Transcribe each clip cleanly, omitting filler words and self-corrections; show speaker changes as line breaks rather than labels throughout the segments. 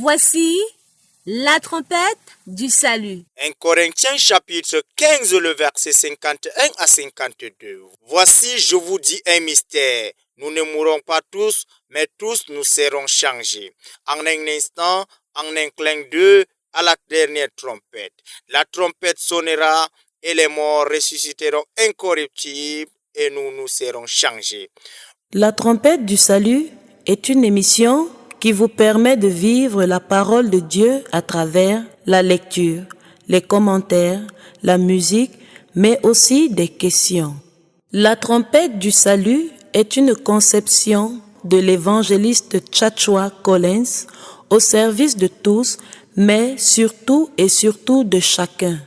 Voici la trompette du salut.
1 Corinthiens chapitre 15, le verset 51 à 52. Voici, je vous dis un mystère. Nous ne mourrons pas tous, mais tous nous serons changés. En un instant, en un clin d'œil, à la dernière trompette. La trompette sonnera et les morts ressusciteront incorruptibles et nous serons changés.
La trompette du salut est une émission qui vous permet de vivre la parole de Dieu à travers la lecture, les commentaires, la musique, mais aussi des questions. La trompette du salut est une conception de l'évangéliste Tchatchoua Collins au service de tous, mais surtout et surtout de chacun.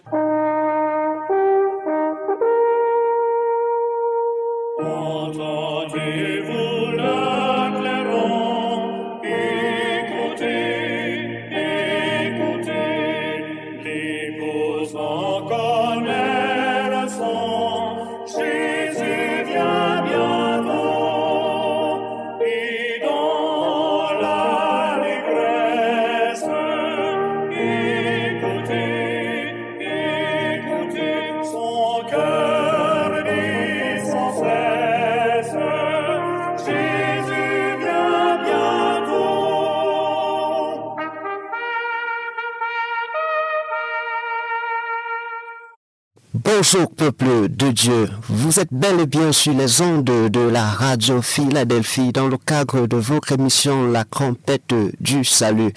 Bonjour peuple de Dieu, vous êtes bel et bien sur les ondes de la radio Philadelphie dans le cadre de votre émission La trompette du salut.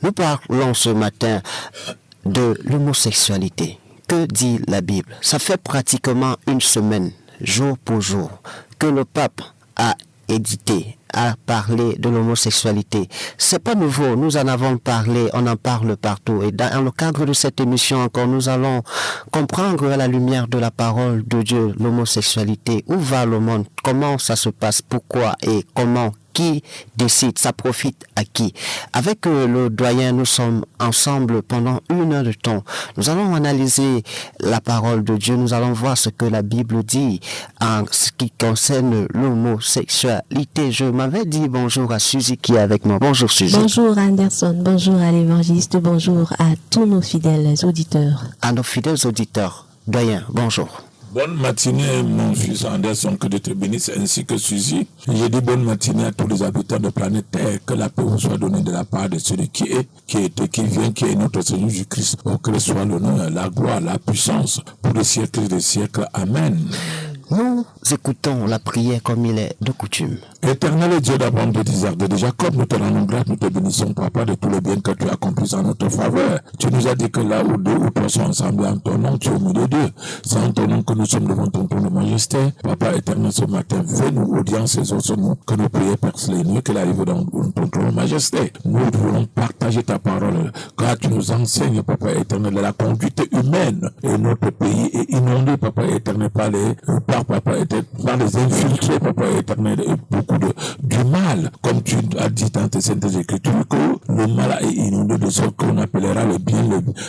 Nous parlons ce matin de l'homosexualité. Que dit la Bible? Ça fait pratiquement une semaine, jour pour jour, que le pape a parlé de l'homosexualité. C'est pas nouveau, nous en avons parlé, on en parle partout. Et dans le cadre de cette émission encore, nous allons comprendre à la lumière de la parole de Dieu l'homosexualité. Où va le monde? Comment ça se passe? Pourquoi et comment? Qui décide? Ça profite à qui? Avec le doyen, nous sommes ensemble pendant 1 heure de temps. Nous allons analyser la parole de Dieu. Nous allons voir ce que la Bible dit en ce qui concerne l'homosexualité. Je m'avais dit bonjour à Suzy qui est avec moi. Bonjour Suzy.
Bonjour Anderson, bonjour à l'évangéliste, bonjour à tous nos fidèles auditeurs.
À nos fidèles auditeurs. Doyen, bonjour.
Bonne matinée, mon fils Anderson, que Dieu te bénisse, ainsi que Suzy. Je dis bonne matinée à tous les habitants de planète Terre, que la paix vous soit donnée de la part de celui qui est, qui était, qui vient, qui est notre Seigneur Jésus-Christ. Oh, que soit l'honneur, la gloire, la puissance, pour les siècles des siècles. Amen.
Nous écoutons la prière comme il est de coutume.
Éternel Dieu d'Abraham, de Isaac, de Jacob, nous te rendons grâce, nous te bénissons, Papa, de tout le bien que tu as accompli en notre faveur. Tu nous as dit que là où 2 ou 3 sont ensemble en ton nom, tu es au milieu d'eux. C'est en ton nom que nous sommes devant ton trône de majesté. Papa éternel, ce matin, fais-nous audience et nous que nos prières percent les nuits, qu'elle arrive dans ton trône de majesté. Nous voulons partager ta parole, car tu nous enseignes, Papa éternel, la conduite humaine. Et notre pays est inondé, Papa éternel, par les infiltrés, Papa éternel, et beaucoup du mal, comme tu as dit dans tes saintes écritures, que le mal est inondé de sorte qu'on appellera le bien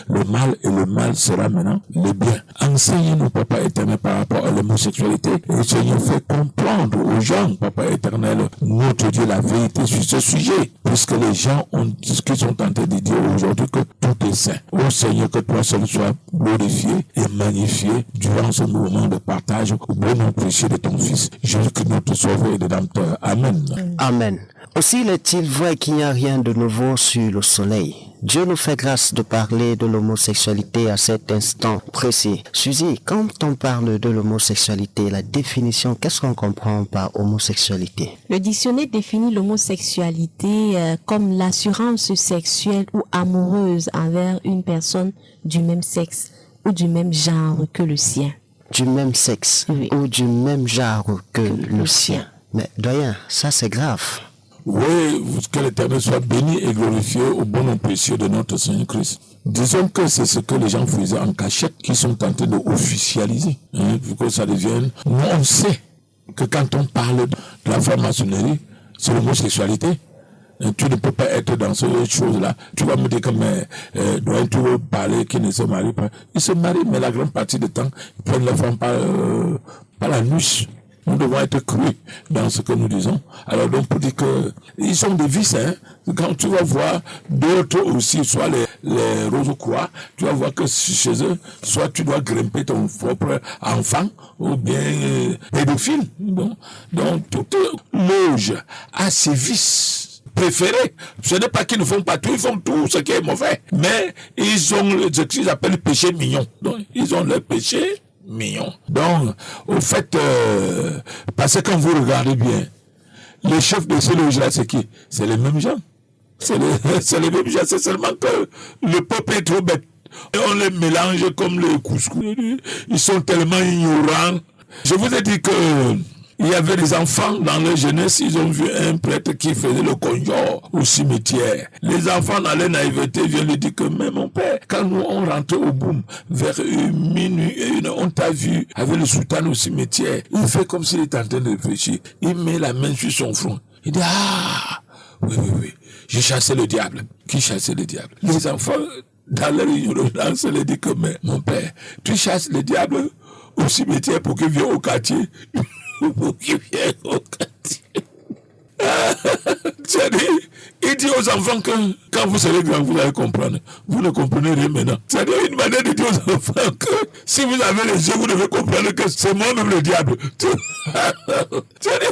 le mal, et le mal sera maintenant le bien. Enseigne-nous, Papa éternel, par rapport à l'homosexualité, et Seigneur, fais comprendre aux gens, Papa éternel, notre Dieu, la vérité sur ce sujet, puisque les gens ont ce qu'ils sont tentés de dire aujourd'hui, que tout est saint. Ô Seigneur, que toi seul sois glorifié et magnifié durant ce mouvement de partage au nom précieux de ton Fils, Jésus-Christ, notre Sauveur et Rédempteur. Amen.
Amen. Aussi est-il vrai qu'il n'y a rien de nouveau sur le soleil. Dieu nous fait grâce de parler de l'homosexualité à cet instant précis. Suzy, quand on parle de l'homosexualité, la définition, qu'est-ce qu'on comprend par homosexualité?
Le dictionnaire définit l'homosexualité comme l'assurance sexuelle ou amoureuse envers une personne du même sexe ou du même genre que le sien.
Du même sexe, oui, ou du même genre que le sien. Mais doyen, ça c'est grave.
Oui, que l'Éternel soit béni et glorifié au bon nom précieux de notre Seigneur Christ. Disons que c'est ce que les gens faisaient en cachette qui sont tentés de officialiser. Pour que ça devienne... Nous, on sait que quand on parle de la franc-maçonnerie, c'est l'homosexualité. Tu ne peux pas être dans ces choses-là. Tu vas me dire que doyen, tu veux parler qu'il ne se marie pas. Ils se marient, mais la grande partie du temps, ils prennent la femme par la nuit. Nous devons être crus dans ce que nous disons. Alors donc pour dire que ils sont des vices, hein. Quand tu vas voir d'autres aussi, soit les Rose-Croix, tu vas voir que chez eux, soit tu dois grimper ton propre enfant, ou bien pédophile. Donc toute loge a ses vices préférés. Ce n'est pas qu'ils ne font pas tout, ils font tout ce qui est mauvais. Mais ils ont ce qu'ils appellent le péché mignon. Donc ils ont le péché mignon. Donc, au fait, parce que quand vous regardez bien, les chefs de ces loges-là, c'est qui? C'est les mêmes gens. C'est les mêmes gens. C'est seulement que le peuple est trop bête. Et on les mélange comme les couscous. Ils sont tellement ignorants. Je vous ai dit que il y avait des enfants dans leur jeunesse, ils ont vu un prêtre qui faisait le conjure au cimetière. Les enfants dans leur naïveté viennent lui dire que mais mon père, quand nous on rentrait au boom vers minuit, on t'a vu avec le soutane au cimetière. Il fait comme s'il était en train de réfléchir. Il met la main sur son front. Il dit oui, j'ai chassé le diable. Qui chassait le diable? Les enfants dans leur ignorance leur disent que mais mon père, tu chasses le diable au cimetière pour qu'il vienne au quartier. Pour qu'il vienne au quartier. C'est-à-dire, il dit aux enfants que quand vous serez grands, vous allez comprendre. Vous ne comprenez rien maintenant. C'est-à-dire une manière de dire aux enfants que si vous avez les yeux, vous devez comprendre que c'est moi-même le diable. C'est-à-dire,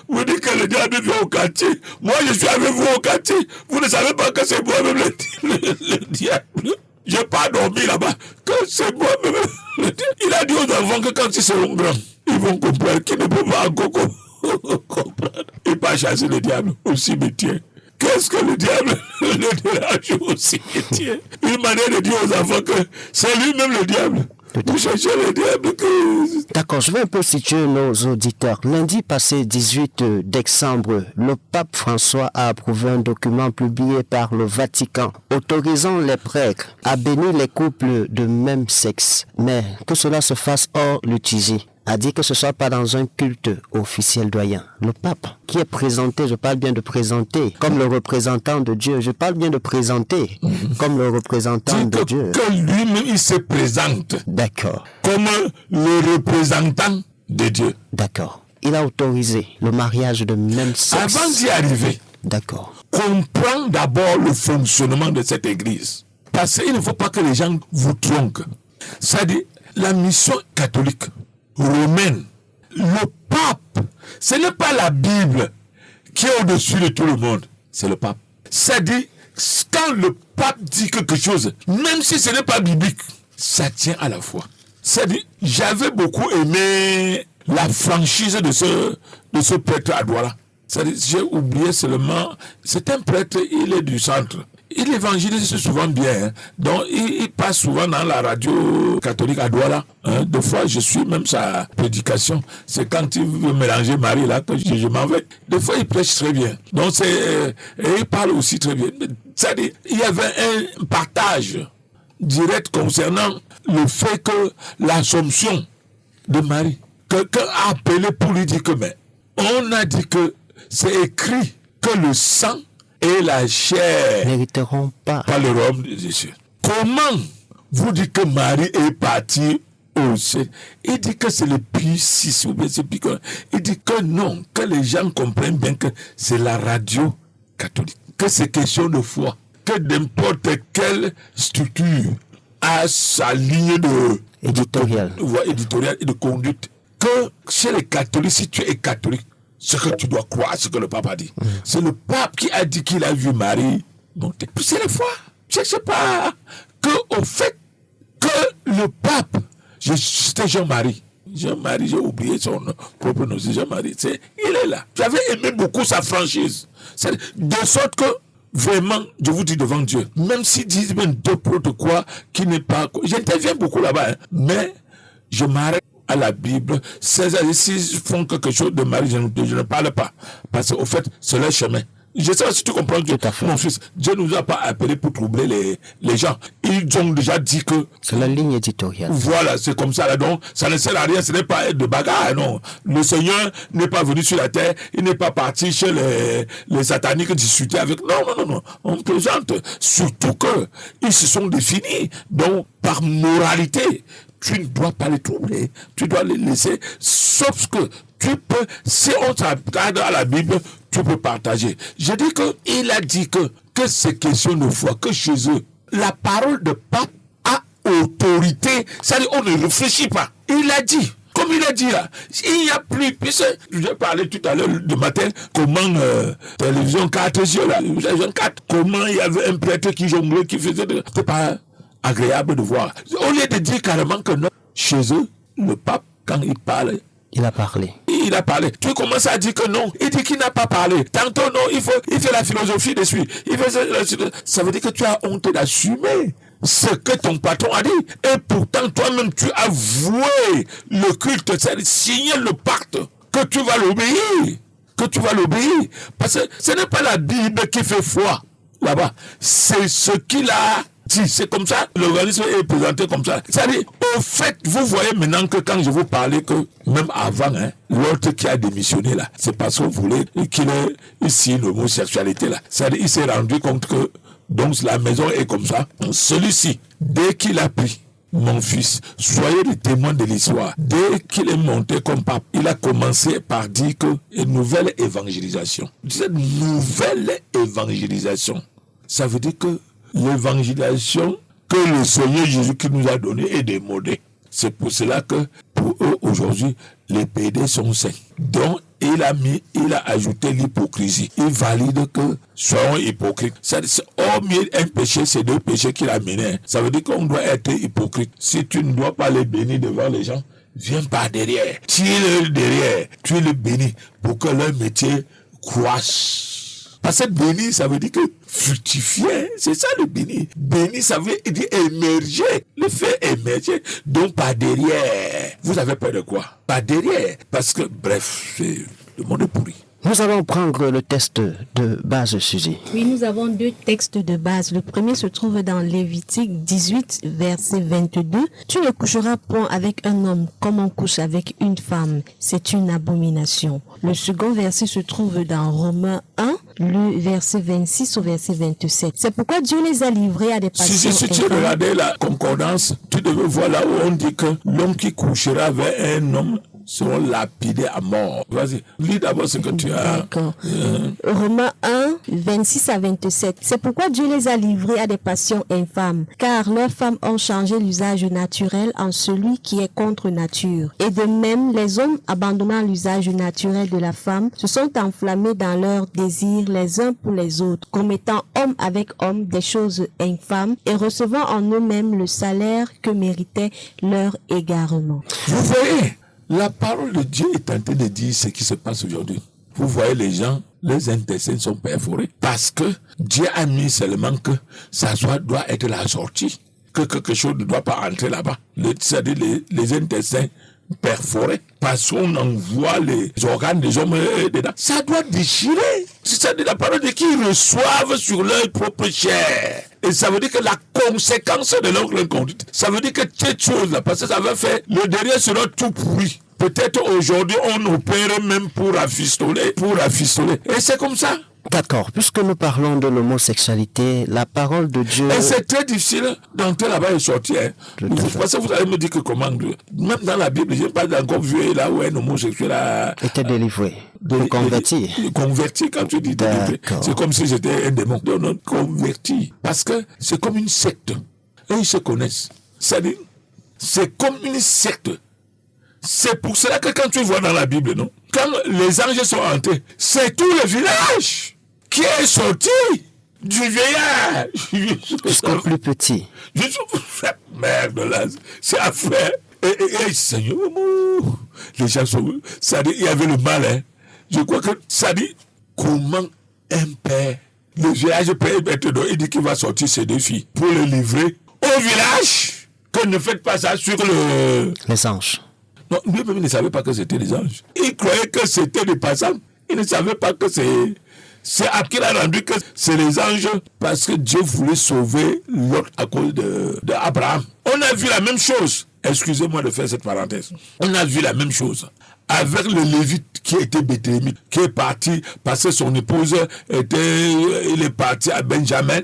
vous dites que le diable vient au quartier. Moi, je suis avec vous au quartier. Vous ne savez pas que c'est moi-même le diable. J'ai pas dormi là-bas. Que c'est moi-même le diable. Il a dit aux enfants que quand ils seront grands, ils vont comprendre qu'ils ne peuvent pas encore comprendre. Il pas chasser le diable au cimetière. Qu'est-ce que le diable le dérange au cimetière? Une manière de dire aux enfants que c'est lui-même le diable. Vous cherchez le diable que...
D'accord, je vais un peu situer nos auditeurs. Lundi passé, 18 décembre, le pape François a approuvé un document publié par le Vatican autorisant les prêtres à bénir les couples de même sexe, mais que cela se fasse hors liturgie. A dit que ce soit pas dans un culte officiel doyen. Le pape qui est présenté, je parle bien de présenter comme le représentant de Dieu. Je parle bien de présenter comme le représentant de Dieu.
Que lui-même il se présente.
D'accord.
Comme le représentant de Dieu.
D'accord. Il a autorisé le mariage de même sexe.
Avant d'y arriver,
d'accord.
Comprends d'abord le fonctionnement de cette église. Parce qu'il ne faut pas que les gens vous trompent. C'est-à-dire, la mission catholique romaine, le pape, ce n'est pas la Bible qui est au-dessus de tout le monde, c'est le pape. C'est-à-dire, quand le pape dit quelque chose, même si ce n'est pas biblique, ça tient à la foi. C'est-à-dire, j'avais beaucoup aimé la franchise de ce prêtre à Douala. C'est-à-dire, j'ai oublié seulement, c'est un prêtre, il est du centre. Il évangélise souvent bien, hein. Donc il passe souvent dans la radio catholique à Douala. Hein. Deux fois, je suis même sa prédication. C'est quand il veut mélanger Marie là que je m'en vais. Deux fois, il prêche très bien. Donc et il parle aussi très bien. C'est-à-dire, il y avait un partage direct concernant le fait que l'Assomption de Marie, quelqu'un a appelé pour lui dire que mais on a dit que c'est écrit que le sang et la chair
n'hériteront pas
le royaume des cieux. Comment vous dites que Marie est partie au ciel? Il dit que c'est le Pie 6 ou bien c'est Pie. Il dit que non, que les gens comprennent bien que c'est la radio catholique, que c'est question de foi, que n'importe quelle structure a sa ligne
éditoriale
et de conduite. Que chez les catholiques, si tu es catholique, ce que tu dois croire, ce que le pape a dit. C'est le pape qui a dit qu'il a vu Marie monter. C'est la foi. Je ne sais pas. Au fait que le pape, c'était Jean-Marie. Jean-Marie, j'ai oublié son propre nom, c'est Jean-Marie. Il est là. J'avais aimé beaucoup sa franchise. De sorte que, vraiment, je vous dis devant Dieu, même s'ils disent même n'importe quoi qui n'est pas... J'interviens beaucoup là-bas, hein, mais je m'arrête à la Bible, s'ils font quelque chose de mal, je ne parle pas. Parce qu'au fait, c'est leur chemin. Je sais pas si tu comprends que, mon fils, Dieu ne nous a pas appelés pour troubler les gens. Ils ont déjà dit que...
C'est la ligne éditoriale.
Voilà, c'est comme ça. Là, donc, ça ne sert à rien, ce n'est pas de bagarre, non. Le Seigneur n'est pas venu sur la terre, il n'est pas parti chez les sataniques discuter avec... Non. On plaisante. Surtout qu'ils se sont définis. Donc, par moralité, tu ne dois pas les troubler. Tu dois les laisser, sauf que tu peux, si on s'accorde à la Bible, tu peux partager. Je dis qu'il a dit que c'est question de foi, que chez eux, la parole de pape a autorité. C'est-à-dire, on ne réfléchit pas. Il a dit, comme il a dit là, il n'y a plus, puisque j'ai parlé tout à l'heure le matin, comment télévision 4 yeux là, télévision 4, comment il y avait un prêtre qui jonglait, qui faisait c'était pas agréable de voir. Au lieu de dire carrément que non, chez eux, le pape, quand il parle,
il a parlé.
Il a parlé. Tu commences à dire que non. Il dit qu'il n'a pas parlé. Tantôt non, il fait la philosophie dessus. Ça veut dire que tu as honte d'assumer ce que ton patron a dit. Et pourtant, toi-même, tu as voué le culte, c'est-à-dire signer le pacte que tu vas l'obéir. Que tu vas l'obéir. Parce que ce n'est pas la Bible qui fait foi là-bas. C'est ce qu'il a dit. C'est comme ça, l'organisme est présenté comme ça. C'est-à-dire, au fait, vous voyez maintenant que quand je vous parlais que, même avant, l'autre qui a démissionné là, c'est parce que vous voulez qu'il ait ici l'homosexualité là. C'est-à-dire, il s'est rendu compte que, donc la maison est comme ça. Celui-ci, dès qu'il a pris, mon fils, soyez les témoins de l'histoire. Dès qu'il est monté comme pape, il a commencé par dire que une nouvelle évangélisation. Cette nouvelle évangélisation, ça veut dire que l'évangélisation que le Seigneur Jésus qui nous a donné est démodée. C'est pour cela que pour eux aujourd'hui, les pédés sont saints. Donc il a ajouté l'hypocrisie. Il valide que soyons hypocrites. Hormis un péché, c'est 2 péchés qu'il a menés. Ça veut dire qu'on doit être hypocrite. Si tu ne dois pas les bénir devant les gens, viens par derrière. Tire-le derrière. Tu les bénis pour que leur métier croisse. Parce que béni, ça veut dire que fructifier, c'est ça le béni. Béni, ça veut dire émerger, le faire émerger. Donc, par derrière. Vous avez peur de quoi? Par derrière. Parce que, bref, le monde est pourri.
Nous allons prendre le texte de base, Suzy.
Oui, nous avons 2 textes de base. Le premier se trouve dans Lévitique 18, verset 22. Tu ne coucheras point avec un homme comme on couche avec une femme. C'est une abomination. Le second verset se trouve dans Romains 1, le verset 26 au verset 27. C'est pourquoi Dieu les a livrés à des passions.
Si tu regardais la concordance, tu devais voir là où on dit que l'homme qui couchera avec un homme seront lapidés à mort. Vas-y, lis d'abord ce que tu as.
D'accord. Romains 1, 26 à 27. C'est pourquoi Dieu les a livrés à des passions infâmes, car leurs femmes ont changé l'usage naturel en celui qui est contre nature. Et de même, les hommes, abandonnant l'usage naturel de la femme, se sont enflammés dans leurs désirs les uns pour les autres, commettant homme avec homme des choses infâmes et recevant en eux-mêmes le salaire que méritait leur égarement.
Vous voyez, la parole de Dieu est en train de dire ce qui se passe aujourd'hui. Vous voyez les gens, les intestins sont perforés parce que Dieu a mis seulement que ça doit être la sortie, que quelque chose ne doit pas entrer là-bas. C'est-à-dire les intestins perforés parce qu'on envoie les organes des hommes dedans. Ça doit déchirer. C'est-à-dire la parole de qui ils reçoivent sur leur propre chair. Et ça veut dire que la conséquence de leur conduite, ça veut dire que cette chose-là, parce que ça va faire, le derrière sera tout pourri. Peut-être aujourd'hui, on opère même pour rafistoler. Et c'est comme ça.
D'accord, puisque nous parlons de l'homosexualité, la parole de Dieu...
Et c'est très difficile d'entrer là-bas et sortir. Parce que vous allez me dire que comment... Même dans la Bible, je n'ai pas encore vu là où un homosexuel a...
était délivré, converti.
Converti, quand tu dis délivré, c'est comme si j'étais un démon. Non, converti. Parce que c'est comme une secte. Et ils se connaissent. C'est-à-dire, c'est comme une secte. C'est pour cela que quand tu vois dans la Bible, non, quand les anges sont entrés, c'est tout le village qui est sorti du vieillard.
Jusqu'au plus petit.
Merde là, c'est affaire. Et Seigneur, les gens sont... Ça dit, il y avait le mal, hein. Je crois que ça dit, comment un père, le village peut être donné, il dit qu'il va sortir ses 2 filles pour les livrer au village. Que ne faites pas ça sur
les anges.
Non, lui-même, il ne savait pas que c'était des anges. Il croyait que c'était des passants. Il ne savait pas que c'est à qui il a rendu que c'est les anges parce que Dieu voulait sauver Lot à cause d'Abraham. On a vu la même chose. Excusez-moi de faire cette parenthèse. On a vu la même chose avec le Lévite qui était béthélémite, qui est parti parce que son épouse il est parti à Benjamin.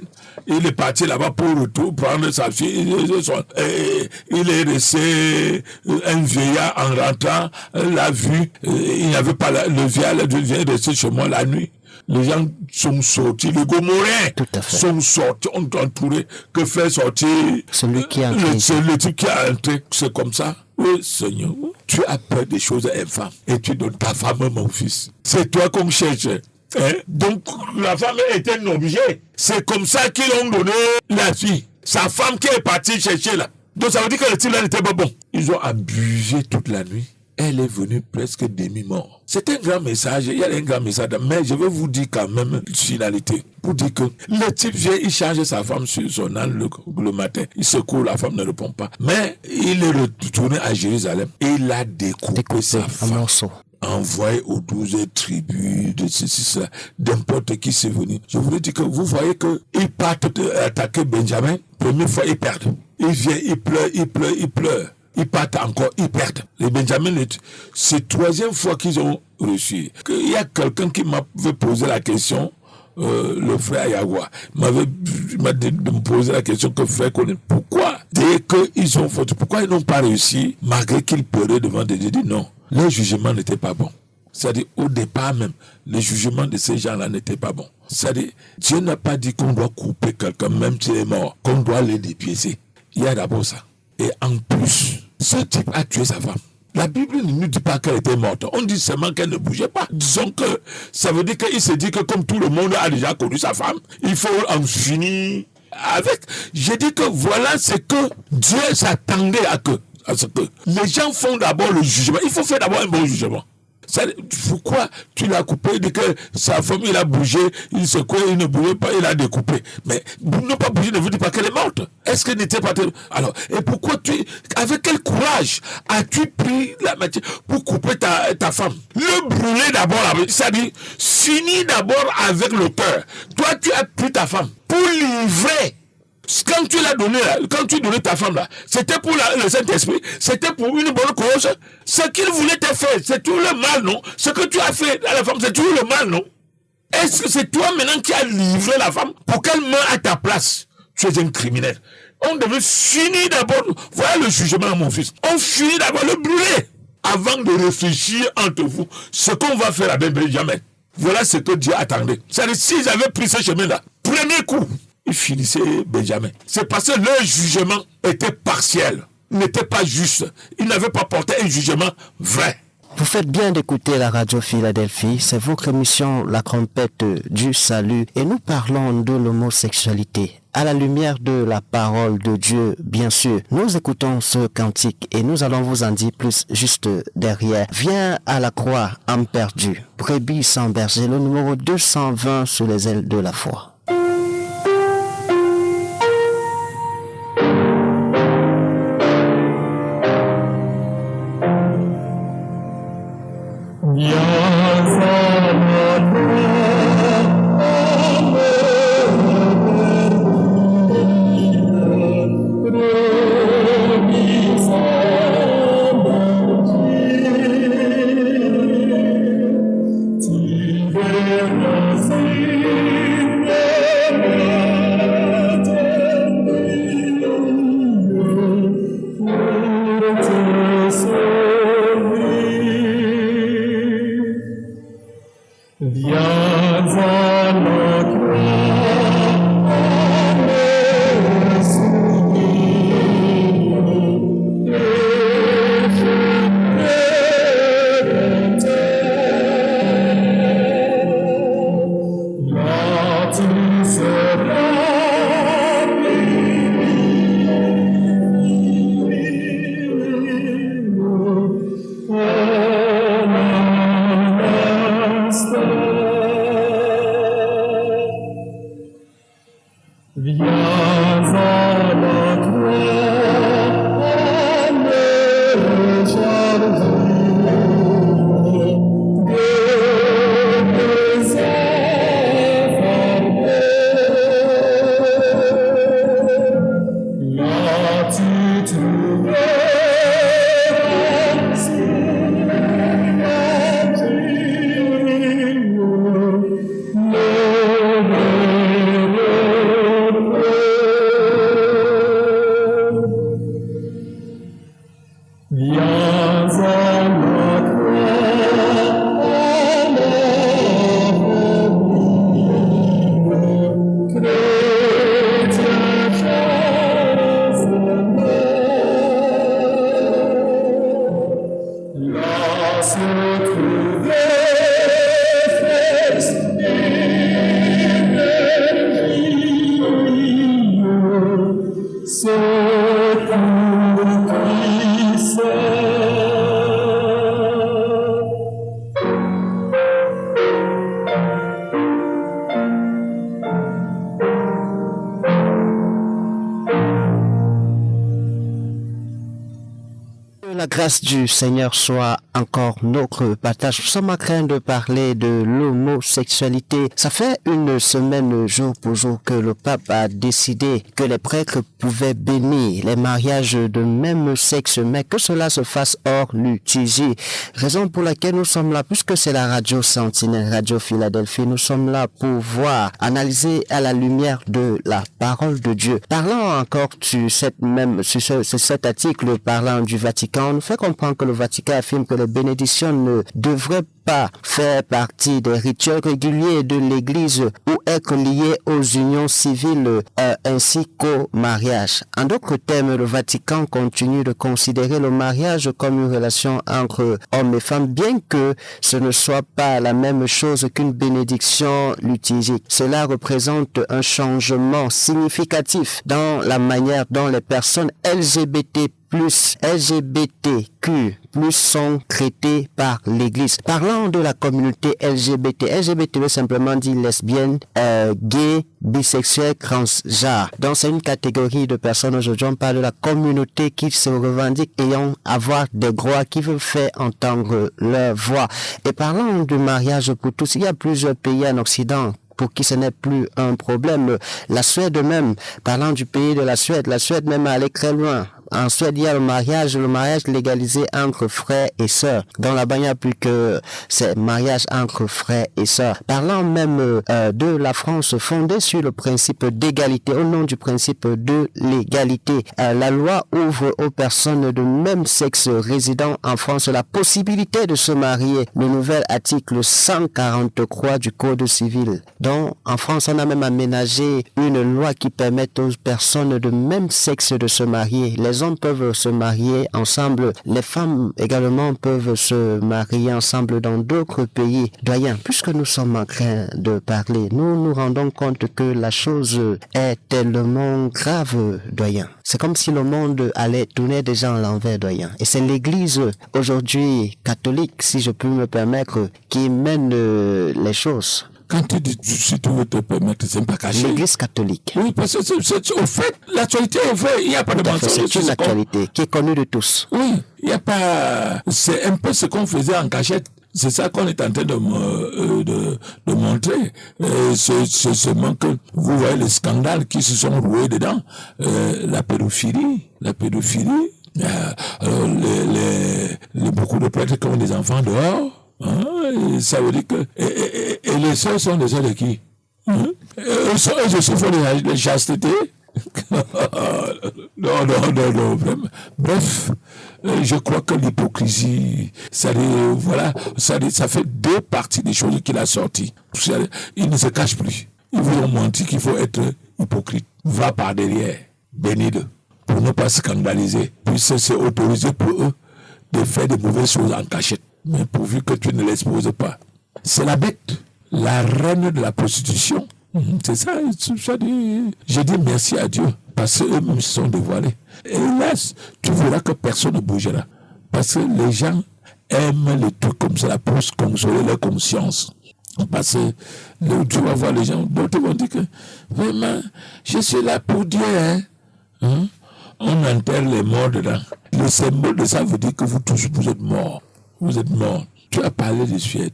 Il est parti là-bas pour prendre sa fille. Il est resté un vieillard en rentrant, l'a vu. Il n'y avait pas le vieillard est resté chez moi la nuit. Les gens sont sortis, les Gomorrhéens sont sortis, ont entouré. Que fait sortir
celui qui a entré?
Le type qui a entré, c'est comme ça. Oui, Seigneur, tu as peur des choses infâmes et tu donnes ta femme, mon fils. C'est toi qu'on cherche. Hein? Donc, la femme est un objet. C'est comme ça qu'ils ont donné la fille. Sa femme qui est partie chercher là. Donc, ça veut dire que le type là n'était pas bon. Ils ont abusé toute la nuit. Elle est venue presque demi-mort. C'est un grand message, il y a un grand message, mais je vais vous dire quand même une finalité. Pour dire que le type vient, il charge sa femme sur son âne le matin. Il secoue, la femme ne répond pas. Mais il est retourné à Jérusalem et il a découpé sa femme. Envoyé aux 12 tribus de ceci, cela, n'importe qui c'est venu. Je voulais dire que vous voyez qu'ils partent attaquer Benjamin. Première fois, ils perdent. Il vient, il pleure. Ils partent encore, ils perdent. Les Benjamin, c'est troisième fois qu'ils ont reçu. Il y a quelqu'un qui m'avait posé la question, le frère Yagua, m'a dit de me poser la question que frère connaît. Pourquoi, dès qu'ils ont fauté, pourquoi ils n'ont pas réussi, malgré qu'ils pleuraient devant Dieu? J'ai dit non, leur jugement n'était pas bon. C'est-à-dire, au départ même, le jugement de ces gens-là n'était pas bon. C'est-à-dire, Dieu n'a pas dit qu'on doit couper quelqu'un, même s'il est mort, qu'on doit les dépiécer. Il y a d'abord ça. Et en plus, ce type a tué sa femme. La Bible ne nous dit pas qu'elle était morte. On dit seulement qu'elle ne bougeait pas. Disons que ça veut dire qu'il se dit que comme tout le monde a déjà connu sa femme, il faut en finir avec. J'ai dit que voilà ce que Dieu s'attendait à ce que les gens font d'abord le jugement. Il faut faire d'abord un bon jugement. Pourquoi tu l'as coupé? Il dit que sa femme, il a bougé, il secouait, il ne bougeait pas, il a découpé. Mais ne pas bouger ne veut dire pas qu'elle est morte. Est-ce qu'elle n'était pas... Alors, et pourquoi avec quel courage as-tu pris la matière pour couper ta femme? Le brûler d'abord, c'est-à-dire, finis d'abord avec le cœur. Toi, tu as pris ta femme pour livrer. Quand tu l'as donné là, quand tu donnais ta femme là, c'était pour le Saint-Esprit, c'était pour une bonne cause. Ce qu'il voulait te faire, c'est tout le mal, non? Ce que tu as fait à la femme, c'est tout le mal, non? Est-ce que c'est toi maintenant qui as livré la femme pour qu'elle meure à ta place? Tu es un criminel. On devait finir d'abord, voilà le jugement, mon fils. On finit d'abord le brûler avant de réfléchir entre vous ce qu'on va faire avec Benjamin. Voilà ce que Dieu attendait. C'est-à-dire, s'ils avaient pris ce chemin-là, premier coup, ils finissaient Benjamin. C'est parce que leur jugement était partiel, n'était pas juste. Ils n'avaient pas porté un jugement vrai.
Vous faites bien d'écouter la radio Philadelphie, c'est votre émission La Trompette du Salut et nous parlons de l'homosexualité. À la lumière de la parole de Dieu, bien sûr, nous écoutons ce cantique et nous allons vous en dire plus juste derrière. Viens à la croix, âme perdue, brebis sans berger, le numéro 220 sous les ailes de la foi. La grâce du Seigneur soit encore notre partage. Nous sommes en train de parler de l'homosexualité. Ça fait une semaine, jour pour jour, que le pape a décidé que les prêtres pouvaient bénir les mariages de même sexe, mais que cela se fasse hors liturgie. Raison pour laquelle nous sommes là, puisque c'est la radio Sentinelle, Radio Philadelphie, nous sommes là pour voir, analyser à la lumière de la parole de Dieu. Parlant encore sur cet article parlant du Vatican, on nous fait comprendre que le Vatican affirme que les bénédictions ne devraient pas faire partie des rituels réguliers de l'Église ou être liées aux unions civiles ainsi qu'au mariage. En d'autres termes, le Vatican continue de considérer le mariage comme une relation entre hommes et femmes, bien que ce ne soit pas la même chose qu'une bénédiction liturgique. Cela représente un changement significatif dans la manière dont les personnes LGBTQ+ sont traitées par l'Église. Parlant de la communauté LGBT veut simplement dire lesbienne, gay, bisexuel, transgenre. Donc c'est une catégorie de personnes. Aujourd'hui on parle de la communauté qui se revendique ayant avoir des droits, qui veut faire entendre leur voix. Et parlant du mariage pour tous, il y a plusieurs pays en Occident pour qui ce n'est plus un problème. La Suède même, parlant du pays de la Suède même est allée très loin. En Suède, il y a le mariage légalisé entre frères et sœurs. Dans là-bas, il n'y a plus que ces mariages entre frères et sœurs. Parlant même de la France fondée sur le principe d'égalité, au nom du principe de l'égalité, la loi ouvre aux personnes de même sexe résidant en France la possibilité de se marier. Le nouvel article 143 du Code civil. Donc, en France, on a même aménagé une loi qui permet aux personnes de même sexe de se marier. Les hommes peuvent se marier ensemble, les femmes également peuvent se marier ensemble dans d'autres pays. Doyen, puisque nous sommes en train de parler, nous nous rendons compte que la chose est tellement grave, doyen. C'est comme si le monde allait tourner déjà à l'envers, doyen. Et c'est l'Église aujourd'hui catholique, si je peux me permettre, qui mène les choses.
Quand tu dis, si tu veux te permettre, c'est pas caché.
L'Église catholique.
Oui, parce que c'est au fait, l'actualité est au fait, il n'y a pas de mensonge.
C'est une actualité qui est connue de tous.
Oui, il n'y a pas, c'est un peu ce qu'on faisait en cachette. C'est ça qu'on est en train de montrer. Ce manque, vous voyez les scandales qui se sont roués dedans. La pédophilie. Beaucoup de prêtres qui ont des enfants dehors. Ça veut dire que et les sœurs sont des sœurs de qui? Elles aussi font les chasteté. Non, vraiment. Bref, je crois que l'hypocrisie, ça fait deux parties des choses qu'il a sorties. Il ne se cache plus. Ils vous ont menti qu'il faut être hypocrite. Va par derrière, bénis-le, pour ne pas scandaliser. Puis c'est autorisé pour eux de faire de mauvaises choses en cachette. Mais pourvu que tu ne l'exposes pas. C'est la bête, la reine de la prostitution. C'est ça, j'ai dit merci à Dieu, parce qu'eux-mêmes se sont dévoilés. Et hélas, tu verras que personne ne bougera. Parce que les gens aiment les trucs comme ça pour se consoler leur conscience. Parce que tu vas voir les gens, d'autres vont dire que vraiment, je suis là pour Dieu. On enterre les morts dedans. Le symbole de ça veut dire que vous tous, vous êtes morts. Vous êtes morts. Tu as parlé de Suède.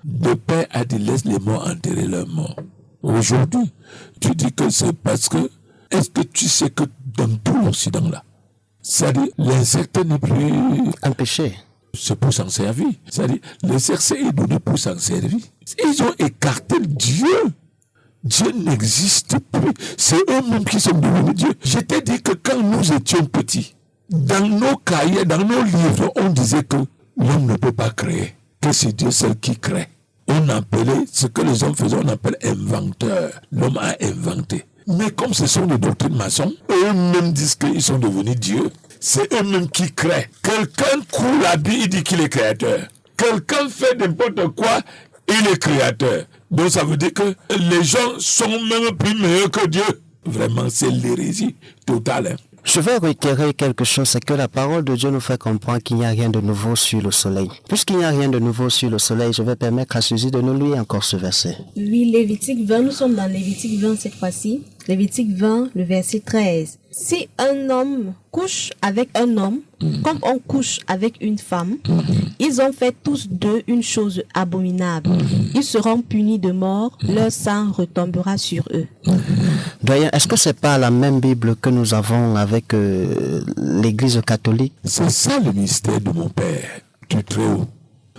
Le Père a dit laisse les morts enterrer leurs morts. Aujourd'hui, tu dis que c'est parce que, est-ce que tu sais que dans tout l'Occident là, c'est-à-dire l'insecte n'est plus
un péché.
C'est pour s'en servir. C'est-à-dire l'insecte est donné pour s'en servir. Ils ont écarté Dieu. Dieu n'existe plus. C'est eux-mêmes qui sont devenus Dieu. Je t'ai dit que quand nous étions petits, Dans nos cahiers, dans nos livres, on disait que l'homme ne peut pas créer, que c'est Dieu seul qui crée. On appelait, ce que les hommes faisaient, on appelle inventeur. L'homme a inventé. Mais comme ce sont des doctrines maçons, eux-mêmes disent qu'ils sont devenus Dieu. C'est eux-mêmes qui créent. Quelqu'un coule la Bible, il dit qu'il est créateur. Quelqu'un fait n'importe quoi, il est créateur. Donc ça veut dire que les gens sont même plus meilleurs que Dieu. Vraiment, c'est l'hérésie totale. Hein.
Je vais réitérer quelque chose, c'est que la parole de Dieu nous fait comprendre qu'il n'y a rien de nouveau sur le soleil. Puisqu'il n'y a rien de nouveau sur le soleil, je vais permettre à Suzy de nous lire encore ce verset.
Oui, Lévitique 20, nous sommes dans Lévitique 20 cette fois-ci. Lévitique 20, le verset 13. Si un homme couche avec un homme, comme on couche avec une femme, ils ont fait tous deux une chose abominable. Ils seront punis de mort, leur sang retombera sur eux.
Doyen, est-ce que c'est pas la même Bible que nous avons avec l'Église catholique?
C'est ça le mystère de mon Père, du Très-Haut.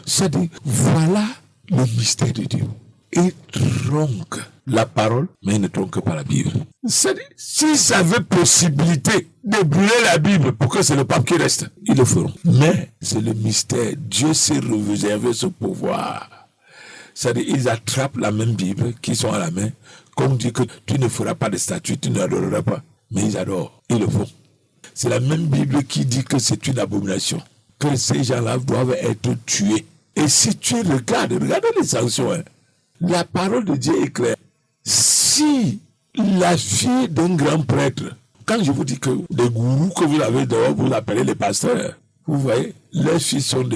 C'est-à-dire, voilà le mystère de Dieu. Il tronque la parole, mais il ne tronque pas la Bible. C'est-à-dire, si ça avait possibilité de brûler la Bible pour que c'est le pape qui reste, ils le feront. Mais c'est le mystère. Dieu s'est réservé ce pouvoir. C'est-à-dire, ils attrapent la même Bible qui sont à la main, qu'on dit que tu ne feras pas de statue, tu n'adoreras pas. Mais ils adorent, ils le font. C'est la même Bible qui dit que c'est une abomination, que ces gens-là doivent être tués. Et si tu regardes les sanctions, hein, la parole de Dieu est claire. Si la fille d'un grand prêtre, quand je vous dis que les gourous que vous avez dehors, vous appelez les pasteurs, vous voyez, les filles sont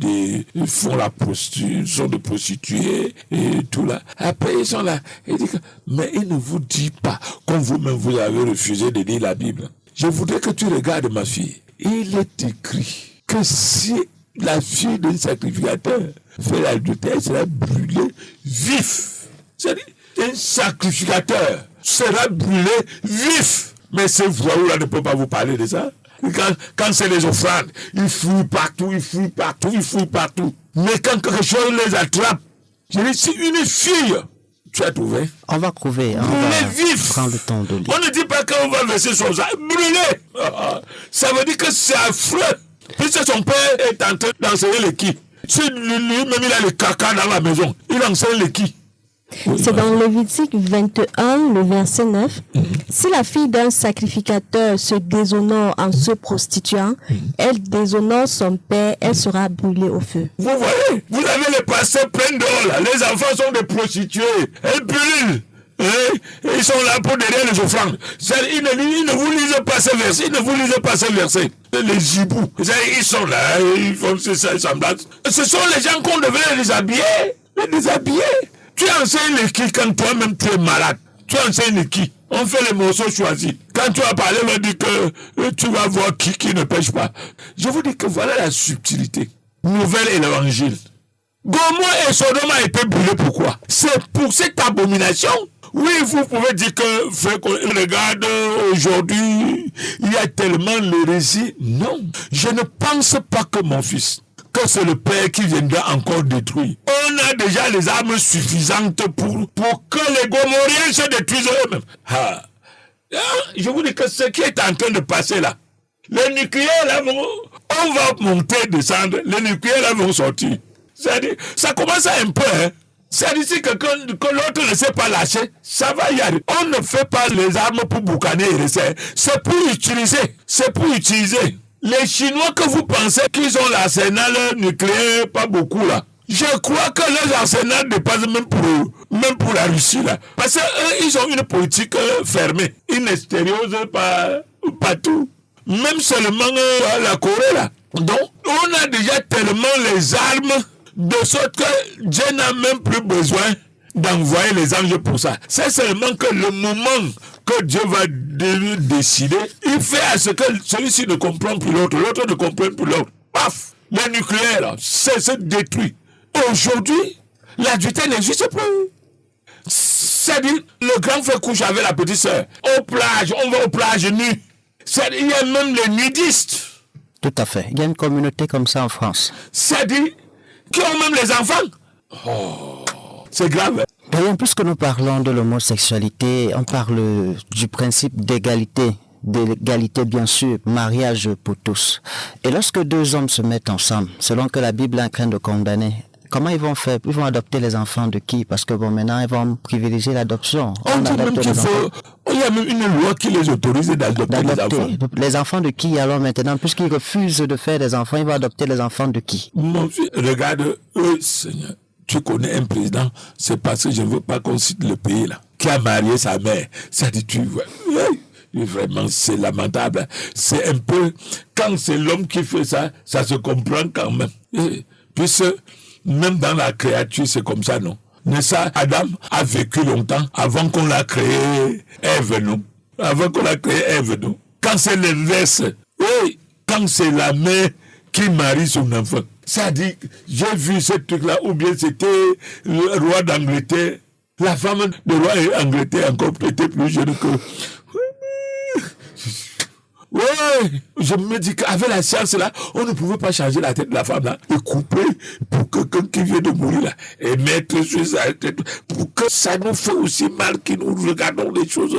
ils font la prostituée, sont des prostituées et tout là. Après, ils sont là. Ils disent mais il ne vous dit pas, comme vous-même vous avez refusé de lire la Bible. Je voudrais que tu regardes ma fille. Il est écrit que si la fille d'un sacrificateur fait l'adultère, elle sera brûlée vif. C'est-à-dire, un sacrificateur sera brûlé vif. Mais ces voyous-là ne peuvent pas vous parler de ça. Quand c'est les offrandes, ils fouillent partout. Mais quand quelque chose les attrape, je dis, c'est une fille. Tu as trouvé?
On va trouver, on va prendre le temps de lire.
On ne dit pas qu'on va verser son sang. Brûler! Ça veut dire que c'est affreux. Puisque son père est en train d'enseigner les qui. Si lui-même il a le caca dans la maison, il enseigne les qui.
C'est dans Lévitique 21, le verset 9. Si la fille d'un sacrificateur se déshonore en se prostituant, elle déshonore son père, elle sera brûlée au feu.
Vous voyez, vous avez les pasteurs pleins d'or là. Les enfants sont des prostituées. Elles brûlent. Ils sont là pour derrière les offrandes. Ils ne vous lisent pas ces versets. Les gibous. Ils sont là, ils font ces semblances. Ce sont les gens qu'on devrait les déshabiller. Tu enseignes les qui quand toi-même tu es malade? Tu enseignes les qui? On fait les morceaux choisis. Quand tu vas parler, on va dire que tu vas voir qui ne pêche pas. Je vous dis que voilà la subtilité. Nouvelle et l'évangile. Gomorrhe et Sodome a été brûlés pourquoi? C'est pour cette abomination. Oui, vous pouvez dire que, regarde, aujourd'hui, il y a tellement l'hérésie. Non, je ne pense pas que mon fils, que c'est le Père qui viendra encore détruire. On a déjà les armes suffisantes pour que les Gomorriens se détruisent eux-mêmes. Je vous dis que ce qui est en train de passer là, les nucléaires là on va monter, descendre, les nucléaires là vont sortir. C'est-à-dire, ça commence un peu, hein. C'est-à-dire, si quelqu'un que l'autre ne sait pas lâcher, ça va y arriver. On ne fait pas les armes pour boucaner et rester. C'est pour utiliser. Les Chinois que vous pensez qu'ils ont l'arsenal nucléaire, pas beaucoup là. Je crois que leur arsenal dépasse même pour la Russie là. Parce qu'eux, ils ont une politique fermée. Ils n'extériorisent pas tout. Même seulement la Corée là. Donc, on a déjà tellement les armes de sorte que Dieu n'a même plus besoin d'envoyer les anges pour ça. C'est seulement que le moment que Dieu va décider, il fait à ce que celui-ci ne comprenne plus l'autre ne comprenne plus l'autre. Paf! Le nucléaire, là, c'est détruit. Aujourd'hui, l'adultère n'existe plus. C'est-à-dire, le grand frère couche avec la petite sœur. Aux plages, on va aux plages nues. C'est-à-dire, il y a même les nudistes.
Tout à fait. Il y a une communauté comme ça en France.
C'est-à-dire, qui ont même les enfants. Oh, c'est grave.
D'ailleurs, puisque nous parlons de l'homosexualité, on parle du principe d'égalité d'égalité, bien sûr, mariage pour tous. Et lorsque deux hommes se mettent ensemble, selon que la Bible est en train de condamner, comment ils vont faire? Ils vont adopter les enfants de qui? Parce que maintenant, ils vont privilégier l'adoption.
On dit même qu'il faut... Il y a même une loi qui les autorise d'adopter les enfants.
Les enfants de qui alors maintenant? Puisqu'ils refusent de faire des enfants, ils vont adopter les enfants de qui?
Mon fils, regarde, Seigneur, tu connais un président, c'est parce que je ne veux pas qu'on cite le pays là, qui a marié sa mère. Ça dit, tu vois... Vraiment, c'est lamentable. C'est un peu... Quand c'est l'homme qui fait ça, ça se comprend quand même. Puisque... Même dans la créature, c'est comme ça, non? Mais ça, Adam a vécu longtemps avant qu'on l'a créé Ève, non? Avant qu'on l'a créé Ève, non? Quand c'est l'inverse, oui, quand c'est la mère qui marie son enfant. Ça dit, j'ai vu ce truc-là, ou bien c'était le roi d'Angleterre. La femme du roi d'Angleterre encore était plus jeune que... Ouais, je me dis qu'avec la science là, on ne pouvait pas changer la tête de la femme là et couper pour que quelqu'un qui vient de mourir là et mettre sur sa tête pour que ça nous fait aussi mal que nous regardons les choses